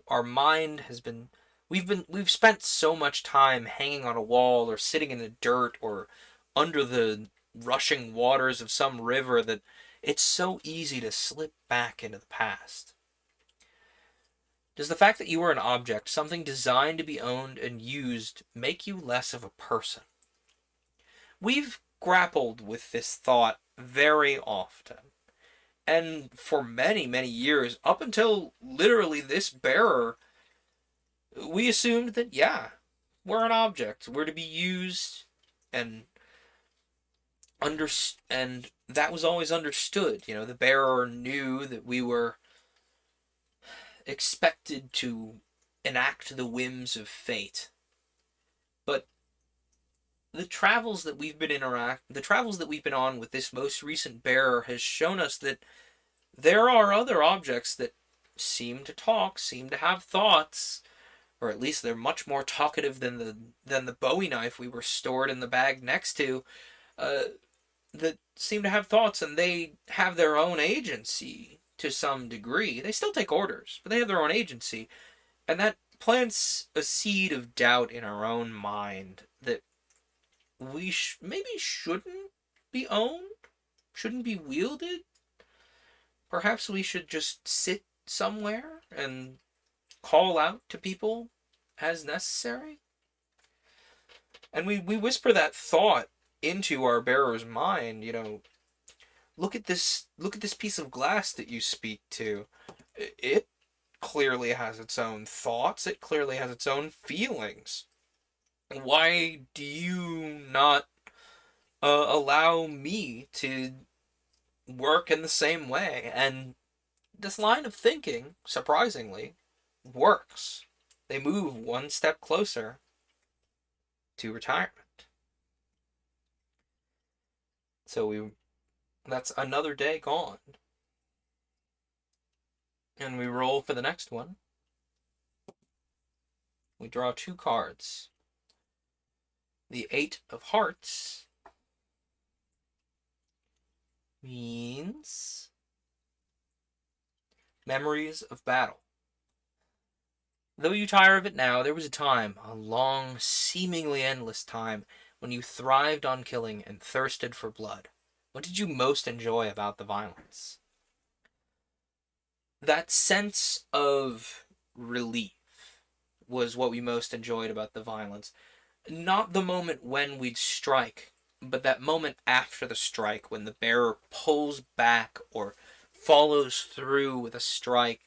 Our mind has been... We've spent so much time hanging on a wall or sitting in the dirt or under the rushing waters of some river that it's so easy to slip back into the past. Does the fact that you are an object, something designed to be owned and used, make you less of a person? We've grappled with this thought very often. And for many, many years, up until literally this bearer, we assumed that, yeah, we're an object. We're to be used, and that was always understood. You know, the bearer knew that we were expected to enact the whims of fate. But the travels that we've been on with this most recent bearer has shown us that there are other objects that seem to talk, seem to have thoughts, or at least they're much more talkative than the Bowie knife we were stored in the bag next to, that seem to have thoughts, and they have their own agency to some degree. They still take orders, but they have their own agency, and that plants a seed of doubt in our own mind that we maybe shouldn't be owned, shouldn't be wielded. Perhaps we should just sit somewhere and call out to people as necessary. And we whisper that thought into our bearer's mind, you know, look at this piece of glass that you speak to. It clearly has its own thoughts, it clearly has its own feelings. Why do you not allow me to work in the same way? And this line of thinking, surprisingly, works. They move one step closer to retirement. So that's another day gone. And we roll for the next one. We draw 2 cards. The 8 of Hearts means memories of battle. Though you tire of it now, there was a time, a long, seemingly endless time, when you thrived on killing and thirsted for blood. What did you most enjoy about the violence? That sense of relief was what we most enjoyed about the violence. Not the moment when we'd strike, but that moment after the strike, when the bearer pulls back or follows through with a strike,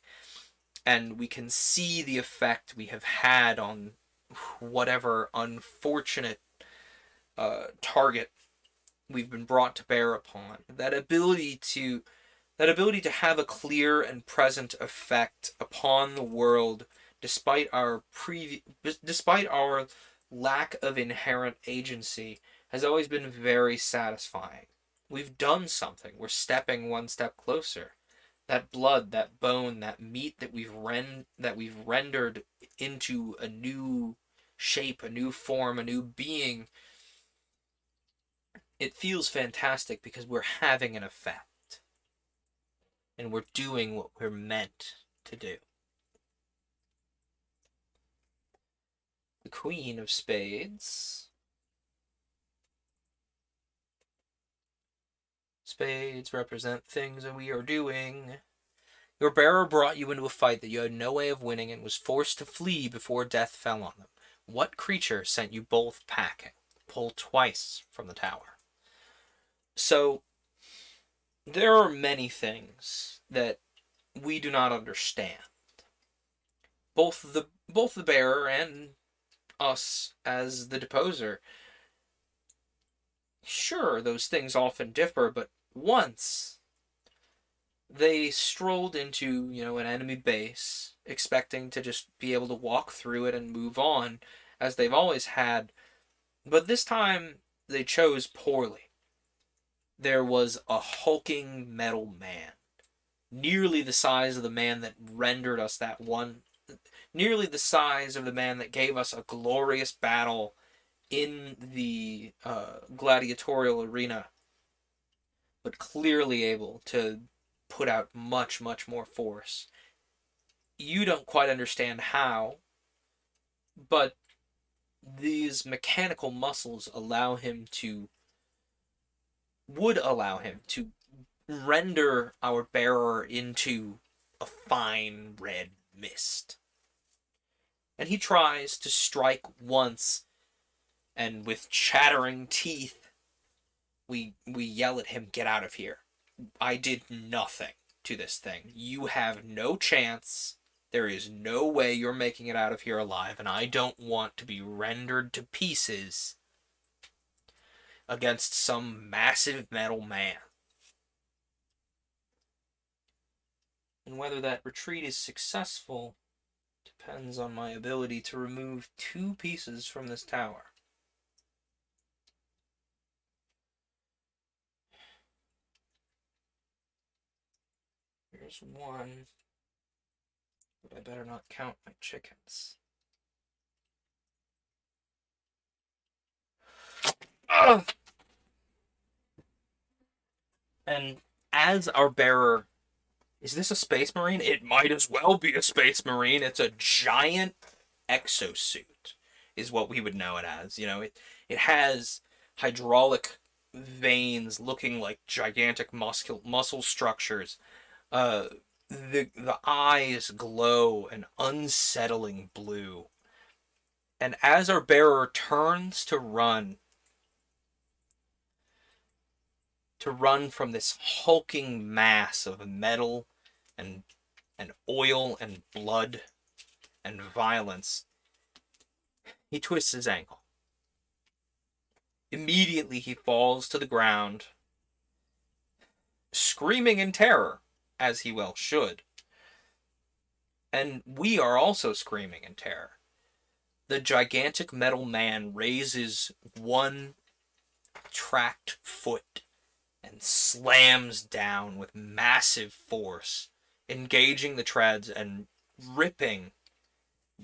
and we can see the effect we have had on whatever unfortunate target we've been brought to bear upon. That ability to have a clear and present effect upon the world, despite our lack of inherent agency, has always been very satisfying. We've done something. We're stepping one step closer. That blood, that bone, that meat that we've rendered into a new shape, a new form, a new being, it feels fantastic because we're having an effect. And we're doing what we're meant to do. The Queen of Spades. Spades represent things that we are doing. Your bearer brought you into a fight that you had no way of winning and was forced to flee before death fell on them. What creature sent you both packing? Pull twice from the tower. So, there are many things that we do not understand. Both the bearer and us as the deposer. Sure, those things often differ, but once they strolled into, an enemy base, expecting to just be able to walk through it and move on, as they've always had, but this time they chose poorly. There was a hulking metal man, nearly the size of the man that rendered us nearly the size of the man that gave us a glorious battle in the gladiatorial arena, but clearly able to put out much, much more force. You don't quite understand how, but these mechanical muscles would allow him to render our bearer into a fine red mist. And he tries to strike once, and with chattering teeth, we yell at him, "Get out of here. I did nothing to this thing. You have no chance. There is no way you're making it out of here alive, and I don't want to be rendered to pieces against some massive metal man." And whether that retreat is successful depends on my ability to remove 2 pieces from this tower. Here's 1, but I better not count my chickens. Ugh! And as our bearer, is this a space marine? It might as well be a space marine. It's a giant exosuit, is what we would know it as. It has hydraulic veins looking like gigantic muscle structures. The eyes glow an unsettling blue. And as our bearer turns to run from this hulking mass of metal and oil and blood and violence, he twists his ankle. Immediately he falls to the ground, screaming in terror, as he well should. And we are also screaming in terror. The gigantic metal man raises one tracked foot and slams down with massive force, engaging the treads and ripping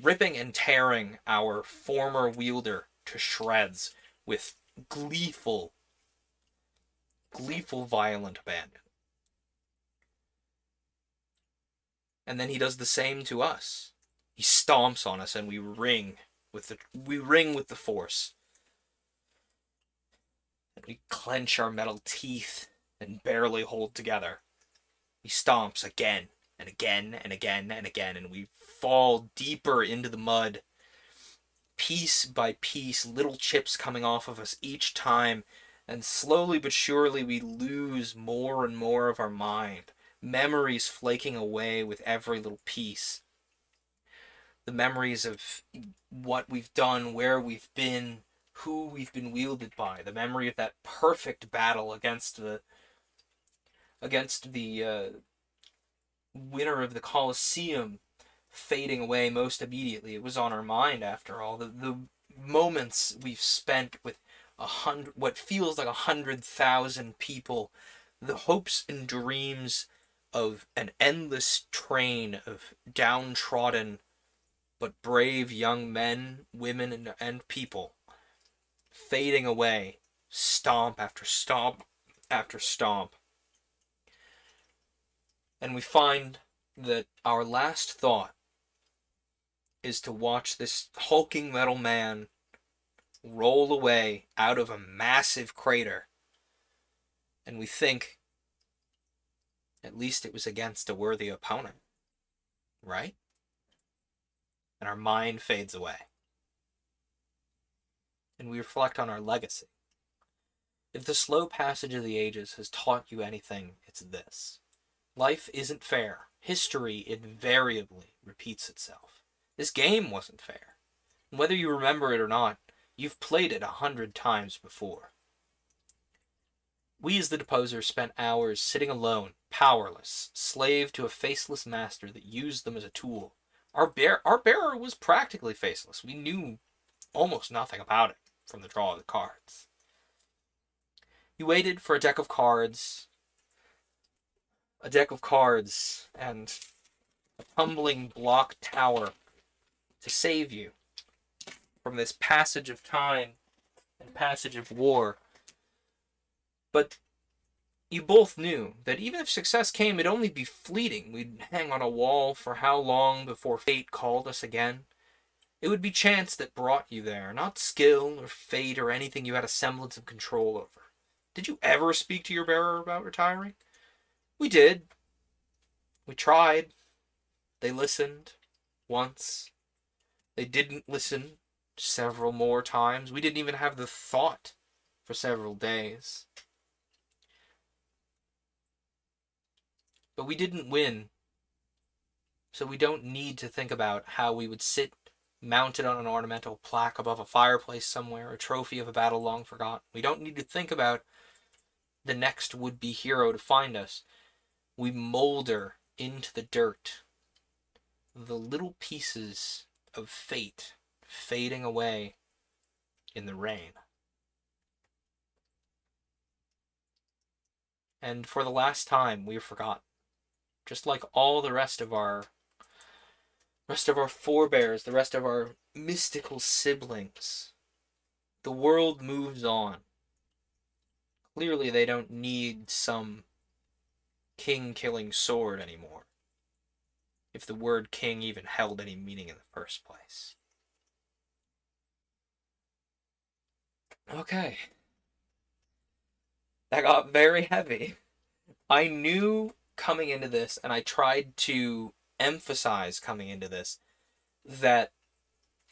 ripping and tearing our former wielder to shreds with gleeful, violent abandon. And then he does the same to us. He stomps on us, and we ring with the force. And we clench our metal teeth and barely hold together. He stomps again and again and again and again, and we fall deeper into the mud, piece by piece, little chips coming off of us each time, and slowly but surely we lose more and more of our mind, memories flaking away with every little piece. The memories of what we've done, where we've been, who we've been wielded by, the memory of that perfect battle against the winner of the Colosseum fading away most immediately. It was on our mind, after all. The moments we've spent with what feels like 100,000 people, the hopes and dreams of an endless train of downtrodden but brave young men, women, and people fading away, stomp after stomp after stomp. And we find that our last thought is to watch this hulking metal man roll away out of a massive crater. And we think, at least it was against a worthy opponent, right? And our mind fades away. And we reflect on our legacy. If the slow passage of the ages has taught you anything, it's this. Life isn't fair. History invariably repeats itself. This game wasn't fair. And whether you remember it or not, you've played it 100 times before. We as the Deposers spent hours sitting alone, powerless, slave to a faceless master that used them as a tool. Our bearer was practically faceless. We knew almost nothing about it from the draw of the cards. You waited for a deck of cards and a tumbling block tower to save you from this passage of time and passage of war. But you both knew that even if success came, it'd only be fleeting. We'd hang on a wall for how long before fate called us again? It would be chance that brought you there, not skill or fate or anything you had a semblance of control over. Did you ever speak to your bearer about retiring? We did. We tried. They listened. Once. They didn't listen several more times. We didn't even have the thought for several days. But we didn't win. So we don't need to think about how we would sit mounted on an ornamental plaque above a fireplace somewhere, a trophy of a battle long forgotten. We don't need to think about the next would-be hero to find us. We molder into the dirt, the little pieces of fate fading away in the rain. And for the last time, we are forgotten. Just like all the rest of our forebears, the rest of our mystical siblings. The world moves on. Clearly they don't need some king-killing sword anymore, if the word king even held any meaning in the first place. Okay. That got very heavy. I knew coming into this, and I tried to emphasize coming into this, that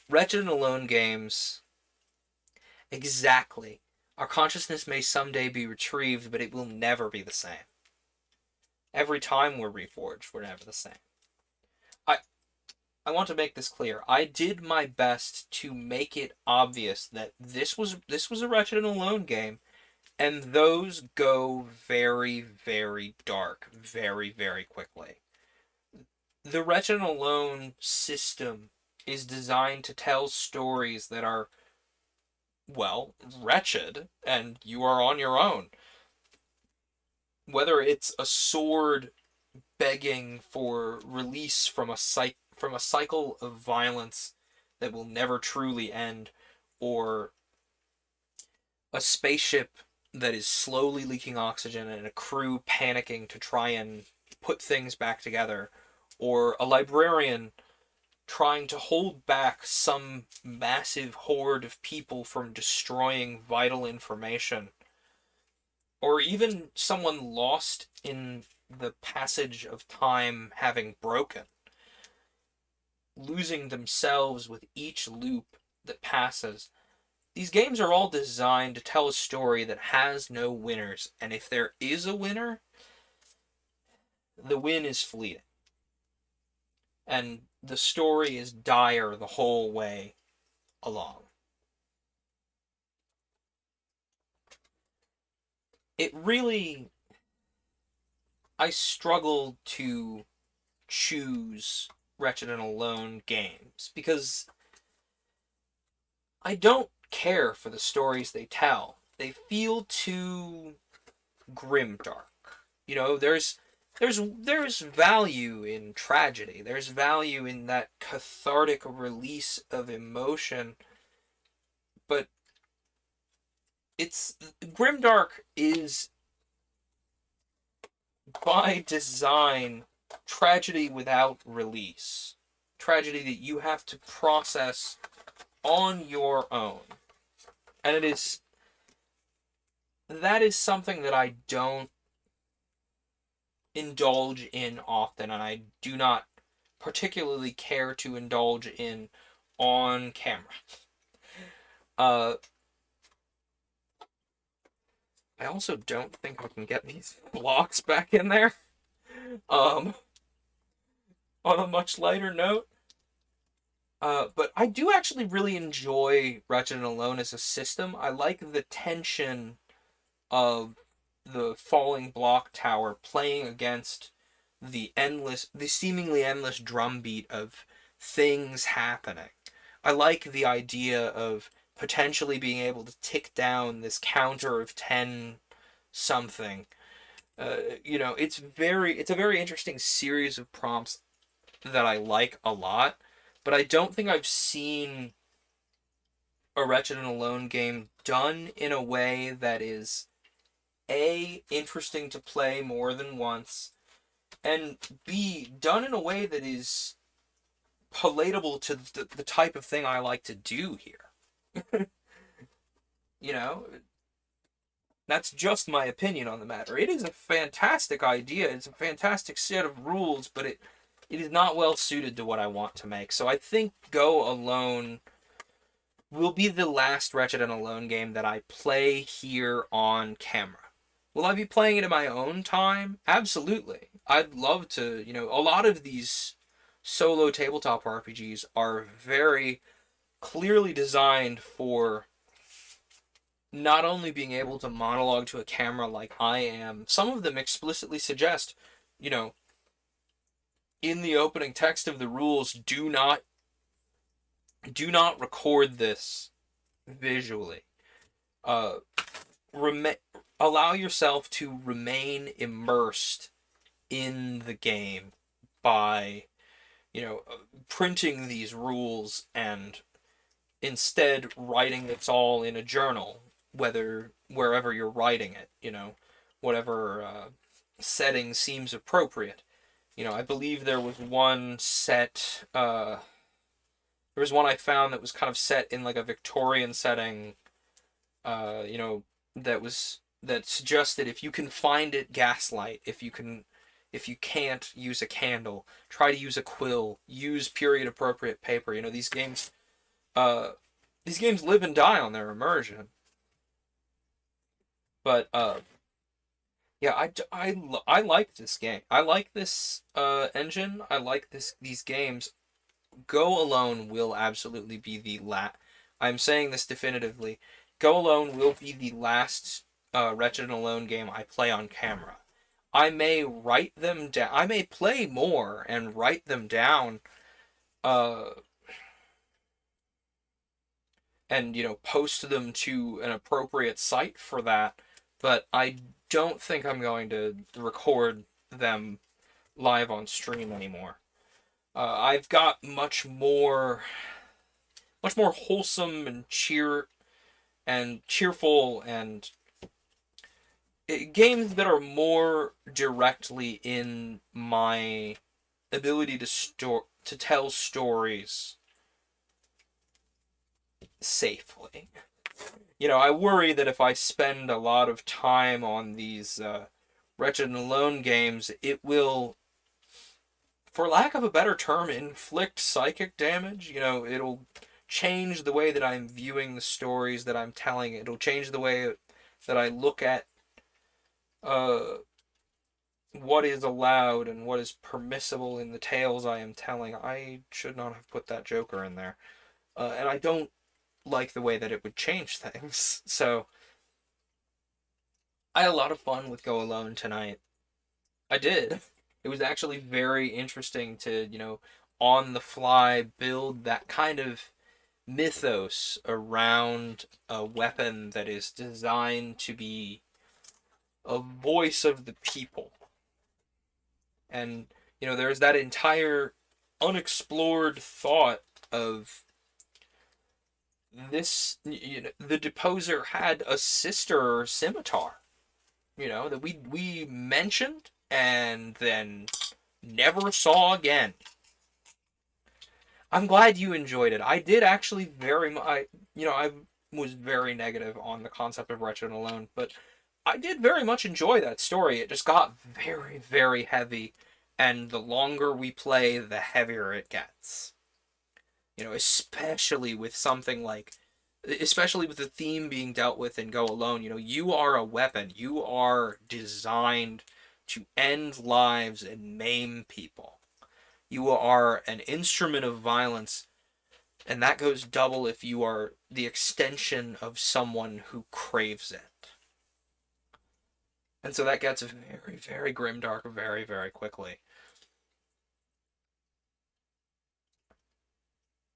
Wretched and Alone games, exactly, our consciousness may someday be retrieved, but it will never be the same. Every time we're reforged, we're never the same. I want to make this clear. I did my best to make it obvious that this was a Wretched and Alone game, and those go very, very dark very, very quickly. The Wretched and Alone system is designed to tell stories that are, well, wretched, and you are on your own. Whether it's a sword begging for release from from a cycle of violence that will never truly end, or a spaceship that is slowly leaking oxygen and a crew panicking to try and put things back together, or a librarian trying to hold back some massive horde of people from destroying vital information, or even someone lost in the passage of time having broken, losing themselves with each loop that passes. These games are all designed to tell a story that has no winners, and if there is a winner, the win is fleeting. And the story is dire the whole way along. It really... I struggle to choose Wretched and Alone games, because I don't care for the stories they tell. They feel too grimdark. You know, there's value in tragedy. There's value in that cathartic release of emotion, but grimdark is by design tragedy without release. Tragedy that you have to process on your own. And that is something that I don't indulge in often, and I do not particularly care to indulge in on camera. I also don't think I can get these blocks back in there. On a much lighter note. But I do actually really enjoy Wretched and Alone as a system. I like the tension of the falling block tower playing against the seemingly endless drumbeat of things happening. I like the idea of potentially being able to tick down this counter of 10 something. It's a very interesting series of prompts that I like a lot, but I don't think I've seen a Wretched and Alone game done in a way that is A, interesting to play more than once, and B, done in a way that is palatable to the type of thing I like to do here. You know, that's just my opinion on the matter. It is a fantastic idea. It's a fantastic set of rules, but it is not well suited to what I want to make. So I think Go Alone will be the last Wretched and Alone game that I play here on camera. Will I be playing it in my own time? Absolutely. I'd love to, a lot of these solo tabletop RPGs are very clearly designed for not only being able to monologue to a camera like I am, some of them explicitly suggest, in the opening text of the rules, do not record this visually. Allow yourself to remain immersed in the game by, printing these rules and instead writing it all in a journal, wherever you're writing it, whatever setting seems appropriate. I believe there was one set, there was one I found that was kind of set in like a Victorian setting, that suggested if you can find it, gaslight. If you can't, use a candle. Try to use a quill. Use period appropriate paper. These games live and die on their immersion. But yeah, I like this game. I like this engine. I like these games. Go Alone will absolutely be the last. I'm saying this definitively. Go Alone will be the last Wretched and Alone game I play on camera. I may write them down. I may play more and write them down, and post them to an appropriate site for that. But I don't think I'm going to record them live on stream anymore. I've got much more wholesome and cheerful and games that are more directly in my ability to tell stories safely. I worry that if I spend a lot of time on these Wretched and Alone games, it will, for lack of a better term, inflict psychic damage. It'll change the way that I'm viewing the stories that I'm telling. It'll change the way that I look at uh, what is allowed and what is permissible in the tales I am telling. I should not have put that Joker in there. And I don't like the way that it would change things. So, I had a lot of fun with Go Alone tonight. I did. It was actually very interesting to, on the fly build that kind of mythos around a weapon that is designed to be a voice of the people. And, there's that entire unexplored thought of the deposer had a sister scimitar, that we mentioned and then never saw again. I'm glad you enjoyed it. I did actually very much. I was very negative on the concept of Wretched and Alone, but I did very much enjoy that story. It just got very, very heavy, and the longer we play, the heavier it gets. Especially with something like, especially with the theme being dealt with in Go Alone. You are a weapon. You are designed to end lives and maim people. You are an instrument of violence, and that goes double if you are the extension of someone who craves it. And so that gets very, very grimdark very, very quickly.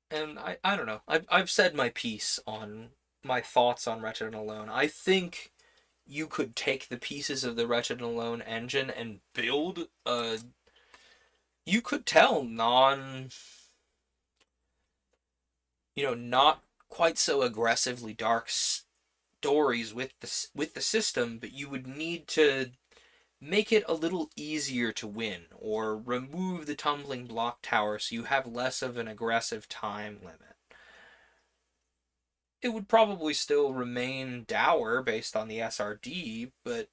And I don't know. I've said my piece on my thoughts on Wretched and Alone. I think you could take the pieces of the Wretched and Alone engine and build a. You could tell not quite so aggressively dark stories with the system, but you would need to make it a little easier to win, or remove the tumbling block tower so you have less of an aggressive time limit. It would probably still remain dour based on the SRD, but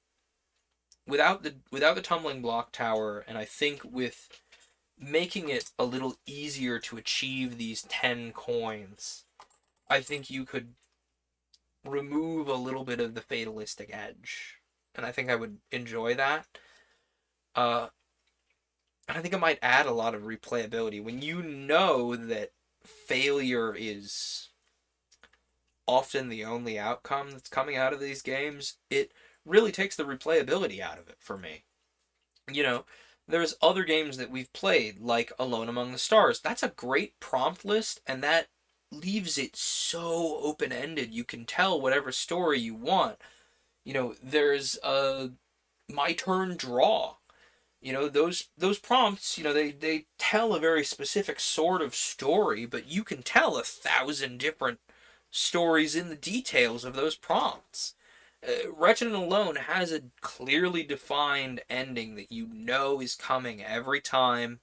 without the tumbling block tower, and I think with making it a little easier to achieve these 10 coins, I think you could remove a little bit of the fatalistic edge. And I think I would enjoy that. And I think it might add a lot of replayability. When you know that failure is often the only outcome that's coming out of these games, it really takes the replayability out of it for me. There's other games that we've played, like Alone Among the Stars. That's a great prompt list, and that leaves it so open-ended. You can tell whatever story you want. There's a my turn draw. Those prompts, they tell a very specific sort of story, but you can tell 1,000 different stories in the details of those prompts. Wretched and Alone has a clearly defined ending that you know is coming every time,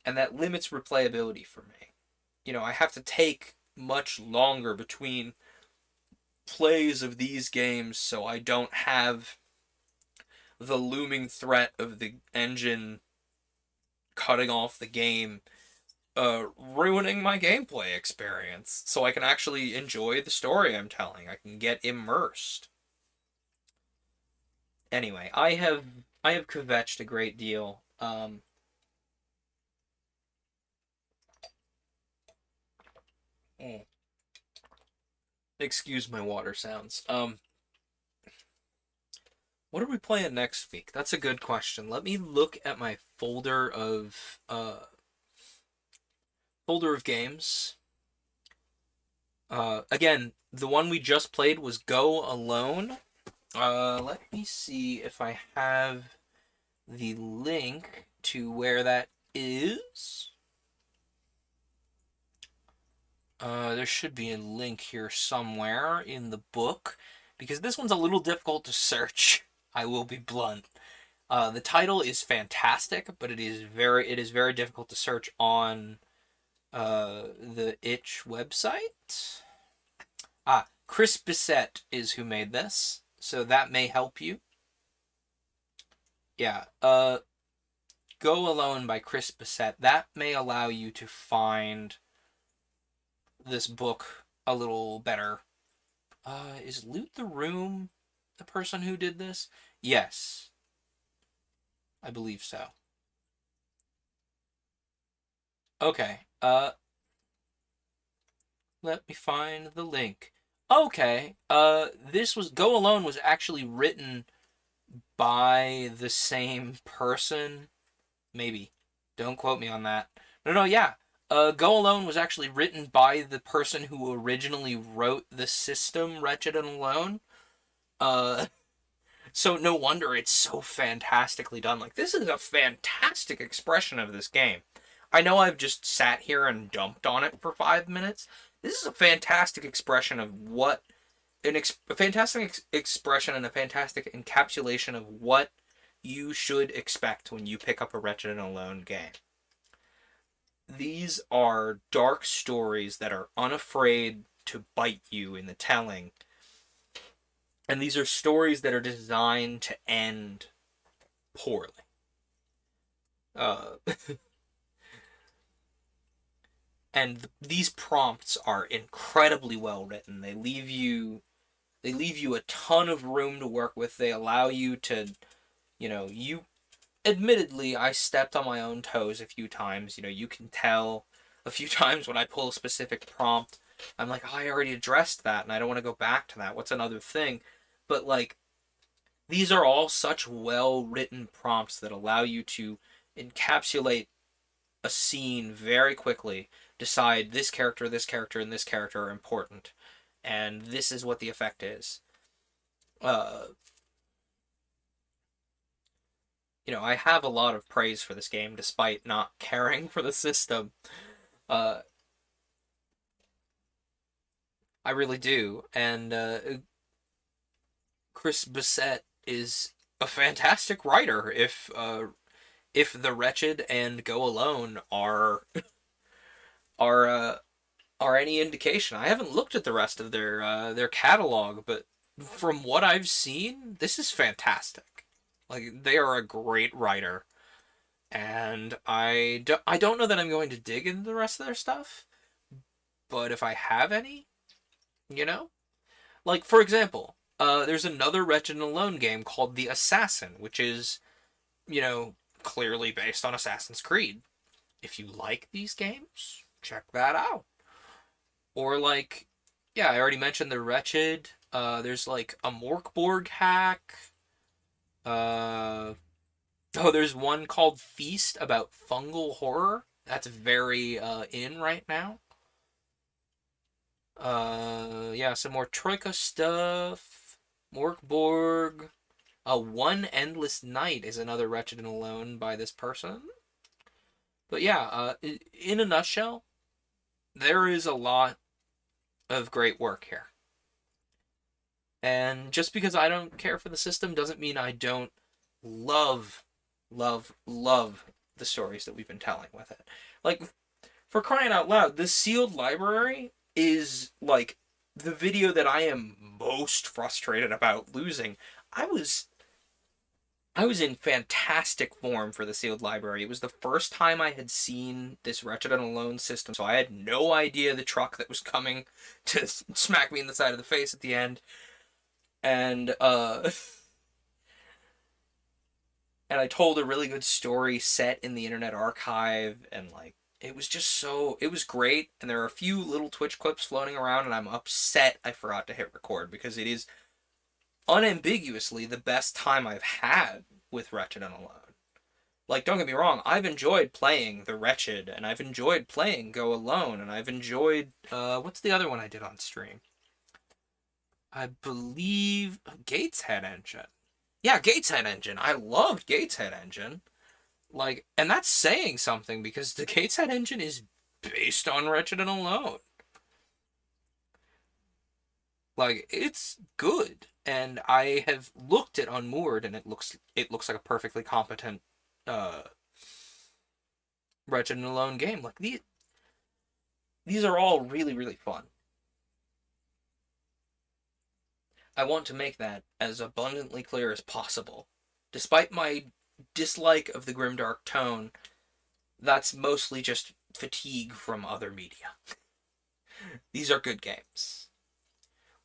and that limits replayability for me. I have to take much longer between plays of these games so I don't have the looming threat of the engine cutting off the game, ruining my gameplay experience, so I can actually enjoy the story I'm telling. I can get immersed. Anyway, I have kvetched a great deal. Excuse my water sounds. What are we playing next week? That's a good question. Let me look at my folder of games. Again, the one we just played was Go Alone. Let me see if I have the link to where that is. There should be a link here somewhere in the book, because this one's a little difficult to search. I will be blunt. The title is fantastic, but it is very difficult to search on the itch website. Chris Bissett is who made this, so that may help you. Yeah, Go Alone by Chris Bissett. That may allow you to find this book a little better. Is Loot the Room the person who did this? Yes. I believe so. Okay, let me find the link. Okay, this was Go Alone was actually written by the same person. Maybe. Don't quote me on that. No, yeah. Go Alone was actually written by the person who originally wrote the system Wretched and Alone. So no wonder it's so fantastically done. Like, this is a fantastic expression of this game. I know I've just sat here and dumped on it for 5 minutes. This is a fantastic expression of what a fantastic expression and a fantastic encapsulation of what you should expect when you pick up a Wretched and Alone game. These are dark stories that are unafraid to bite you in the telling. And these are stories that are designed to end poorly. And these prompts are incredibly well written. They leave you a ton of room to work with. They allow you to, admittedly, I stepped on my own toes a few times. You can tell a few times when I pull a specific prompt, I'm like, oh, I already addressed that, and I don't want to go back to that. What's another thing? But, these are all such well-written prompts that allow you to encapsulate a scene very quickly, decide this character, and this character are important, and this is what the effect is. I have a lot of praise for this game, despite not caring for the system. I really do, and Chris Bissett is a fantastic writer. If The Wretched and Go Alone are any indication, I haven't looked at the rest of their catalog, but from what I've seen, this is fantastic. They are a great writer, and I don't know that I'm going to dig into the rest of their stuff, but if I have any, for example, there's another Wretched and Alone game called The Assassin, which is, clearly based on Assassin's Creed. If you like these games, check that out. Or yeah, I already mentioned The Wretched. There's a Morkborg hack. There's one called Feast about fungal horror. That's very in right now. Yeah, some more Troika stuff. Morkborg. One Endless Night is another Wretched and Alone by this person. But yeah, in a nutshell, there is a lot of great work here. And just because I don't care for the system doesn't mean I don't love the stories that we've been telling with it. For crying out loud, the sealed library is the video that I am most frustrated about losing. I was in fantastic form for the sealed library. It was the first time I had seen this Wretched and Alone system, so I had no idea the truck that was coming to smack me in the side of the face at the end. And and I told a really good story set in the Internet Archive, and it was it was great. And there are a few little Twitch clips floating around, and I'm upset I forgot to hit record, because it is unambiguously the best time I've had with Wretched and Alone. Don't get me wrong, I've enjoyed playing The Wretched, and I've enjoyed playing Go Alone, and I've enjoyed, what's the other one I did on stream? I believe Gateshead Engine. Yeah, Gateshead Engine. I loved Gateshead Engine. And that's saying something, because the Gateshead Engine is based on Wretched and Alone. Like, it's good, and I have looked at Unmoored, and it looks like a perfectly competent uh, Wretched and Alone game. Like, these are all really, really fun. I want to make that as abundantly clear as possible. Despite my dislike of the grimdark tone, that's mostly just fatigue from other media. These are good games.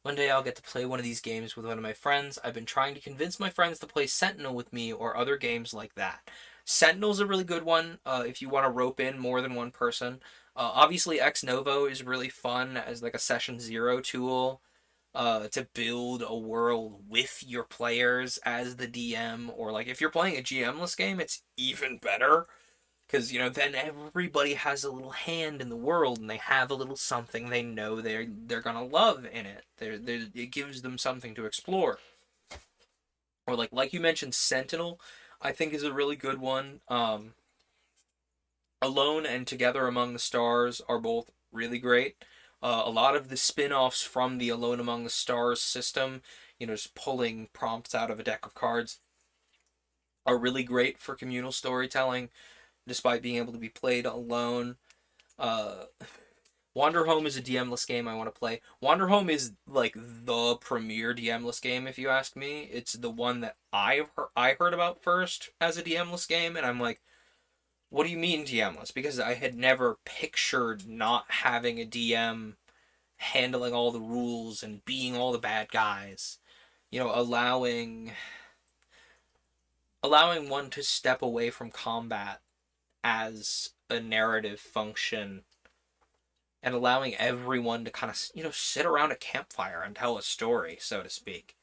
One day I'll get to play one of these games with one of my friends. I've been trying to convince my friends to play Sentinel with me or other games like that. Sentinel's a really good one if you want to rope in more than one person. Obviously, Ex Novo is really fun as like a session zero tool to build a world with your players as the DM, or like if you're playing a GMless game, it's even better because then everybody has a little hand in the world and they have a little something they know they're gonna love in it. It gives them something to explore. Or like you mentioned, Sentinel, I think is a really good one. Alone and Together Among the Stars are both really great. A lot of the spin-offs from the Alone Among the Stars system, just pulling prompts out of a deck of cards, are really great for communal storytelling, despite being able to be played alone. Uh, Wander Home is a DM-less game I want to play. Wander Home is like the premier DM-less game, if you ask me. It's the one that I heard about first as a DM-less game, and I'm like, what do you mean DM-less? Because I had never pictured not having a DM handling all the rules and being all the bad guys. Allowing one to step away from combat as a narrative function and allowing everyone to kind of sit around a campfire and tell a story, so to speak.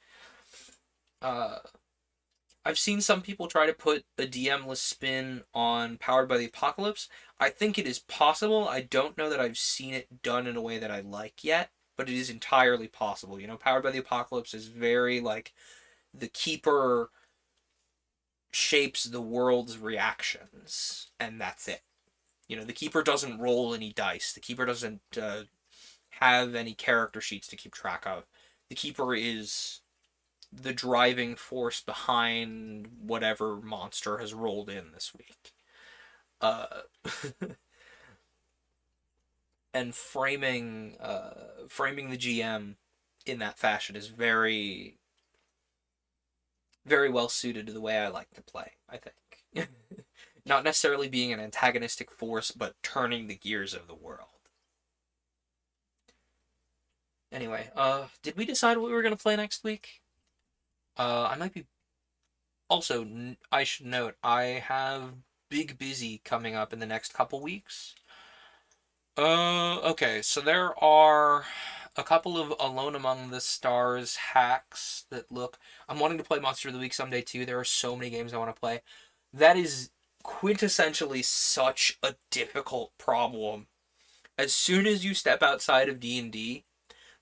Uh, I've seen some people try to put a DM-less spin on Powered by the Apocalypse. I think it is possible. I don't know that I've seen it done in a way that I like yet, but it is entirely possible. Powered by the Apocalypse is very like the Keeper shapes the world's reactions, and that's it. The Keeper doesn't roll any dice. The Keeper doesn't have any character sheets to keep track of. The Keeper is the driving force behind whatever monster has rolled in this week. Uh, and framing the GM in that fashion is very, very well suited to the way I like to play, I think. Not necessarily being an antagonistic force, but turning the gears of the world. Anyway, did we decide what we were going to play next week? I might be. Also, I should note, I have Big Busy coming up in the next couple weeks. Okay, so there are a couple of Alone Among the Stars hacks that look. I'm wanting to play Monster of the Week someday too. There are so many games I want to play. That is quintessentially such a difficult problem. As soon as you step outside of D&D,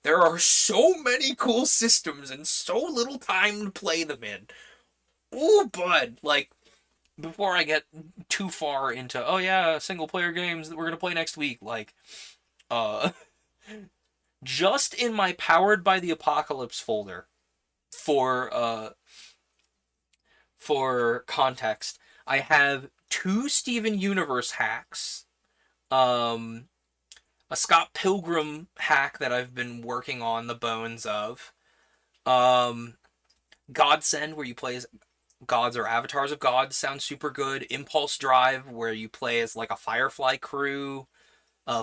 there are so many cool systems and so little time to play them in. Ooh, bud, like before I get too far into single player games that we're gonna play next week, like uh just in my Powered by the Apocalypse folder for context, I have 2 Steven Universe hacks, um a Scott Pilgrim hack that I've been working on the bones of, um Godsend, where you play as gods or avatars of gods, sounds super good. Impulse Drive, where you play as like a Firefly crew.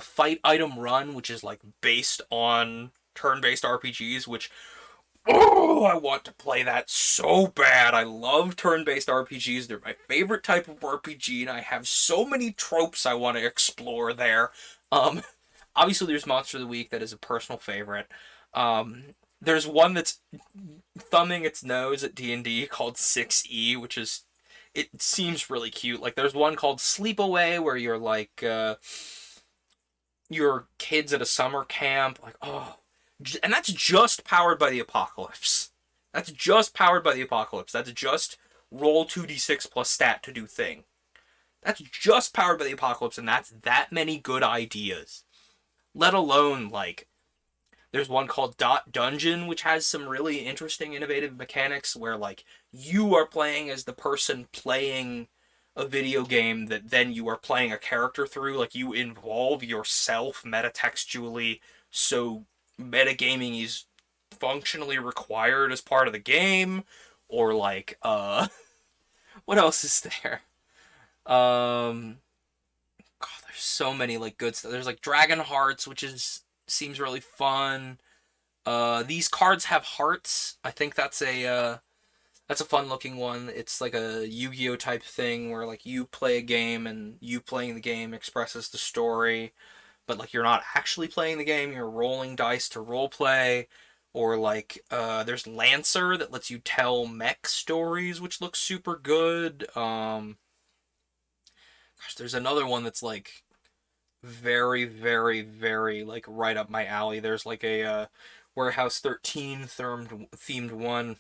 Fight Item Run, which is like based on turn-based RPGs, which I want to play that so bad. I love turn-based RPGs. They're my favorite type of RPG, and I have so many tropes I want to explore there. Um, Obviously, there's Monster of the Week that is a personal favorite. Um, there's one that's thumbing its nose at D&D called 6E, which is, it seems really cute. Like there's one called Sleepaway where you're like your kids at a summer camp, like and that's just Powered by the Apocalypse. That's just Powered by the Apocalypse. That's just roll 2d6 plus stat to do thing. That's just Powered by the Apocalypse, and that's that many good ideas. Let alone like There's one called Dot Dungeon, which has some really interesting, innovative mechanics where, like, you are playing as the person playing a video game that then you are playing a character through. Like, you involve yourself metatextually, so metagaming is functionally required as part of the game. Or, like, what else is there? God, there's so many, like, good stuff. There's, like, Dragon Hearts, which seems really fun. These cards have hearts. I think that's a fun looking one. It's like a Yu-Gi-Oh type thing where, like, you play a game and you playing the game expresses the story, but, like, you're not actually playing the game. You're rolling dice to role play. Or, like, there's Lancer that lets you tell mech stories, which looks super good. Gosh, there's another one that's, like, very, very, very, like, right up my alley. There's, like, a Warehouse 13 themed one.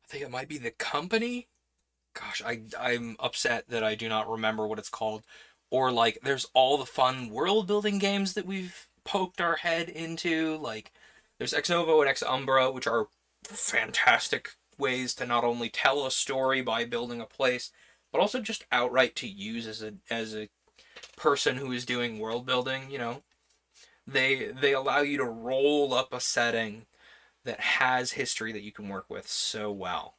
I think it might be The Company. Gosh, I'm upset that I do not remember what it's called. Or, like, there's all the fun world building games that we've poked our head into. Like, there's Ex Novo and Ex Umbra, which are fantastic ways to not only tell a story by building a place, but also just outright to use as a person who is doing world building. They allow you to roll up a setting that has history that you can work with so well.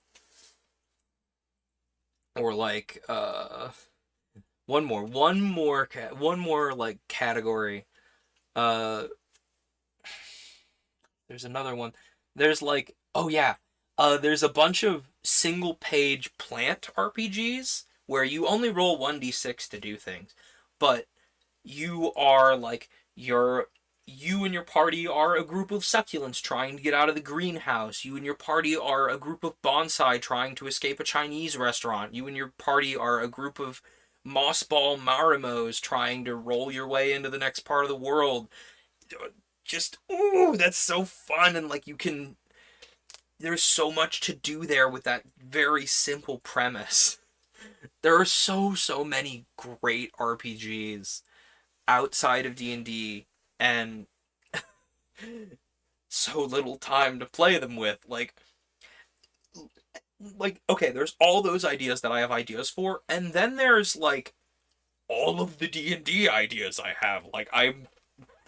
Or, like, one more like category. Uh, there's another one. There's, like, oh yeah, there's a bunch of single page plant RPGs where you only roll 1d6 to do things, but you are, like, you and your party are a group of succulents trying to get out of the greenhouse. You and your party are a group of bonsai trying to escape a Chinese restaurant. You and your party are a group of mossball Marimos trying to roll your way into the next part of the world. Just, ooh, that's so fun. And, like, there's so much to do there with that very simple premise. There are so many great RPGs outside of D&D, and so little time to play them with. Like, okay, there's all those ideas that I have ideas for, and then there's, like, all of the D&D ideas I have. Like, I'm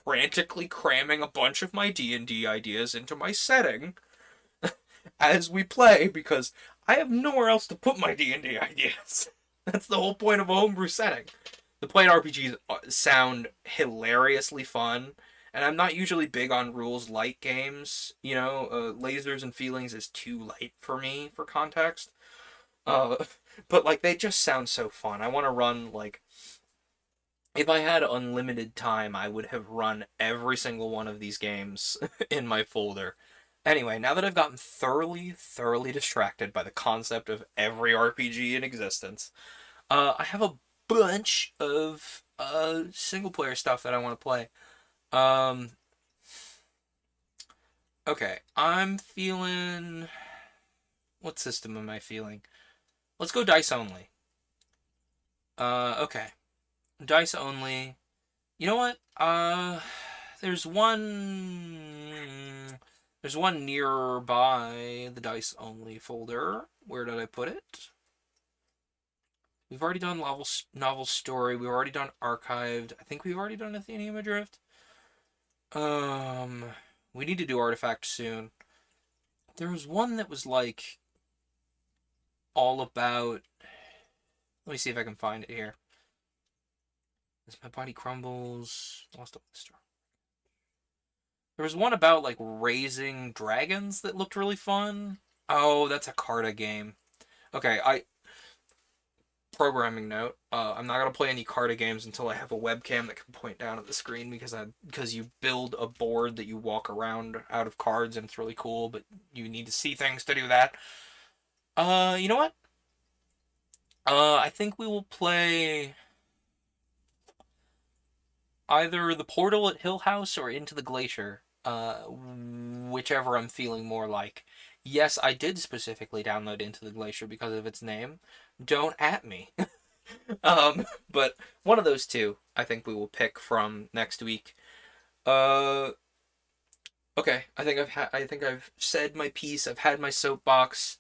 frantically cramming a bunch of my D&D ideas into my setting as we play, because I have nowhere else to put my D&D ideas. That's the whole point of a homebrew setting. The plain RPGs sound hilariously fun, and I'm not usually big on rules light games. Lasers and feelings is too light for me for context. Uh, but, like, they just sound so fun. I want to run, like, if I had unlimited time, I would have run every single one of these games in my folder. Anyway, now that I've gotten thoroughly distracted by the concept of every RPG in existence, I have a bunch of single player stuff that I want to play. Um, okay, I'm feeling. What system am I feeling? Let's go dice only. Okay, dice only. You know what? There's one. There's one nearby the dice only folder. Where did I put it? We've already done novel story. We've already done archived. I think we've already done Athenium Adrift. We need to do artifact soon. There was one that was, like, all about. Let me see if I can find it here. As my body crumbles, lost all the story. There was one about, like, raising dragons that looked really fun. Oh, that's a Carta game. Okay, programming note. I'm not gonna play any Carta games until I have a webcam that can point down at the screen, because you build a board that you walk around out of cards and it's really cool, but you need to see things to do that. You know what? I think we will play either the Portal at Hill House or Into the Glacier. Whichever I'm feeling more like. Yes, I did specifically download Into the Glacier because of its name. Don't at me. But one of those two, I think we will pick from next week. Uh, Okay, I think I've said my piece. I've had my soapbox.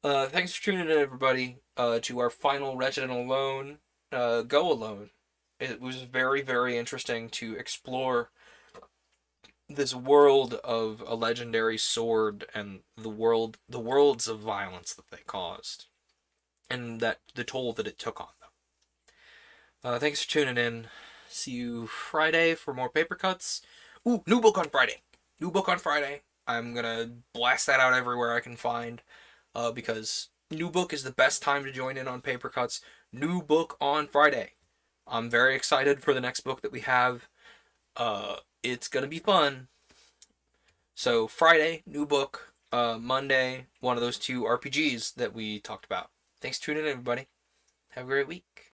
Thanks for tuning in, everybody, to our final Wretched and Alone, Go Alone. It was very, very interesting to explore this world of a legendary sword and the worlds of violence that they caused, and that the toll that it took on them. Thanks for tuning in. See you Friday for more paper cuts. Ooh, new book on Friday. New book on Friday. I'm gonna blast that out everywhere I can find, because new book is the best time to join in on paper cuts. New book on Friday. I'm very excited for the next book that we have. It's gonna be fun. So Friday, new book. Monday, one of those two RPGs that we talked about. Thanks for tuning in, everybody. Have a great week.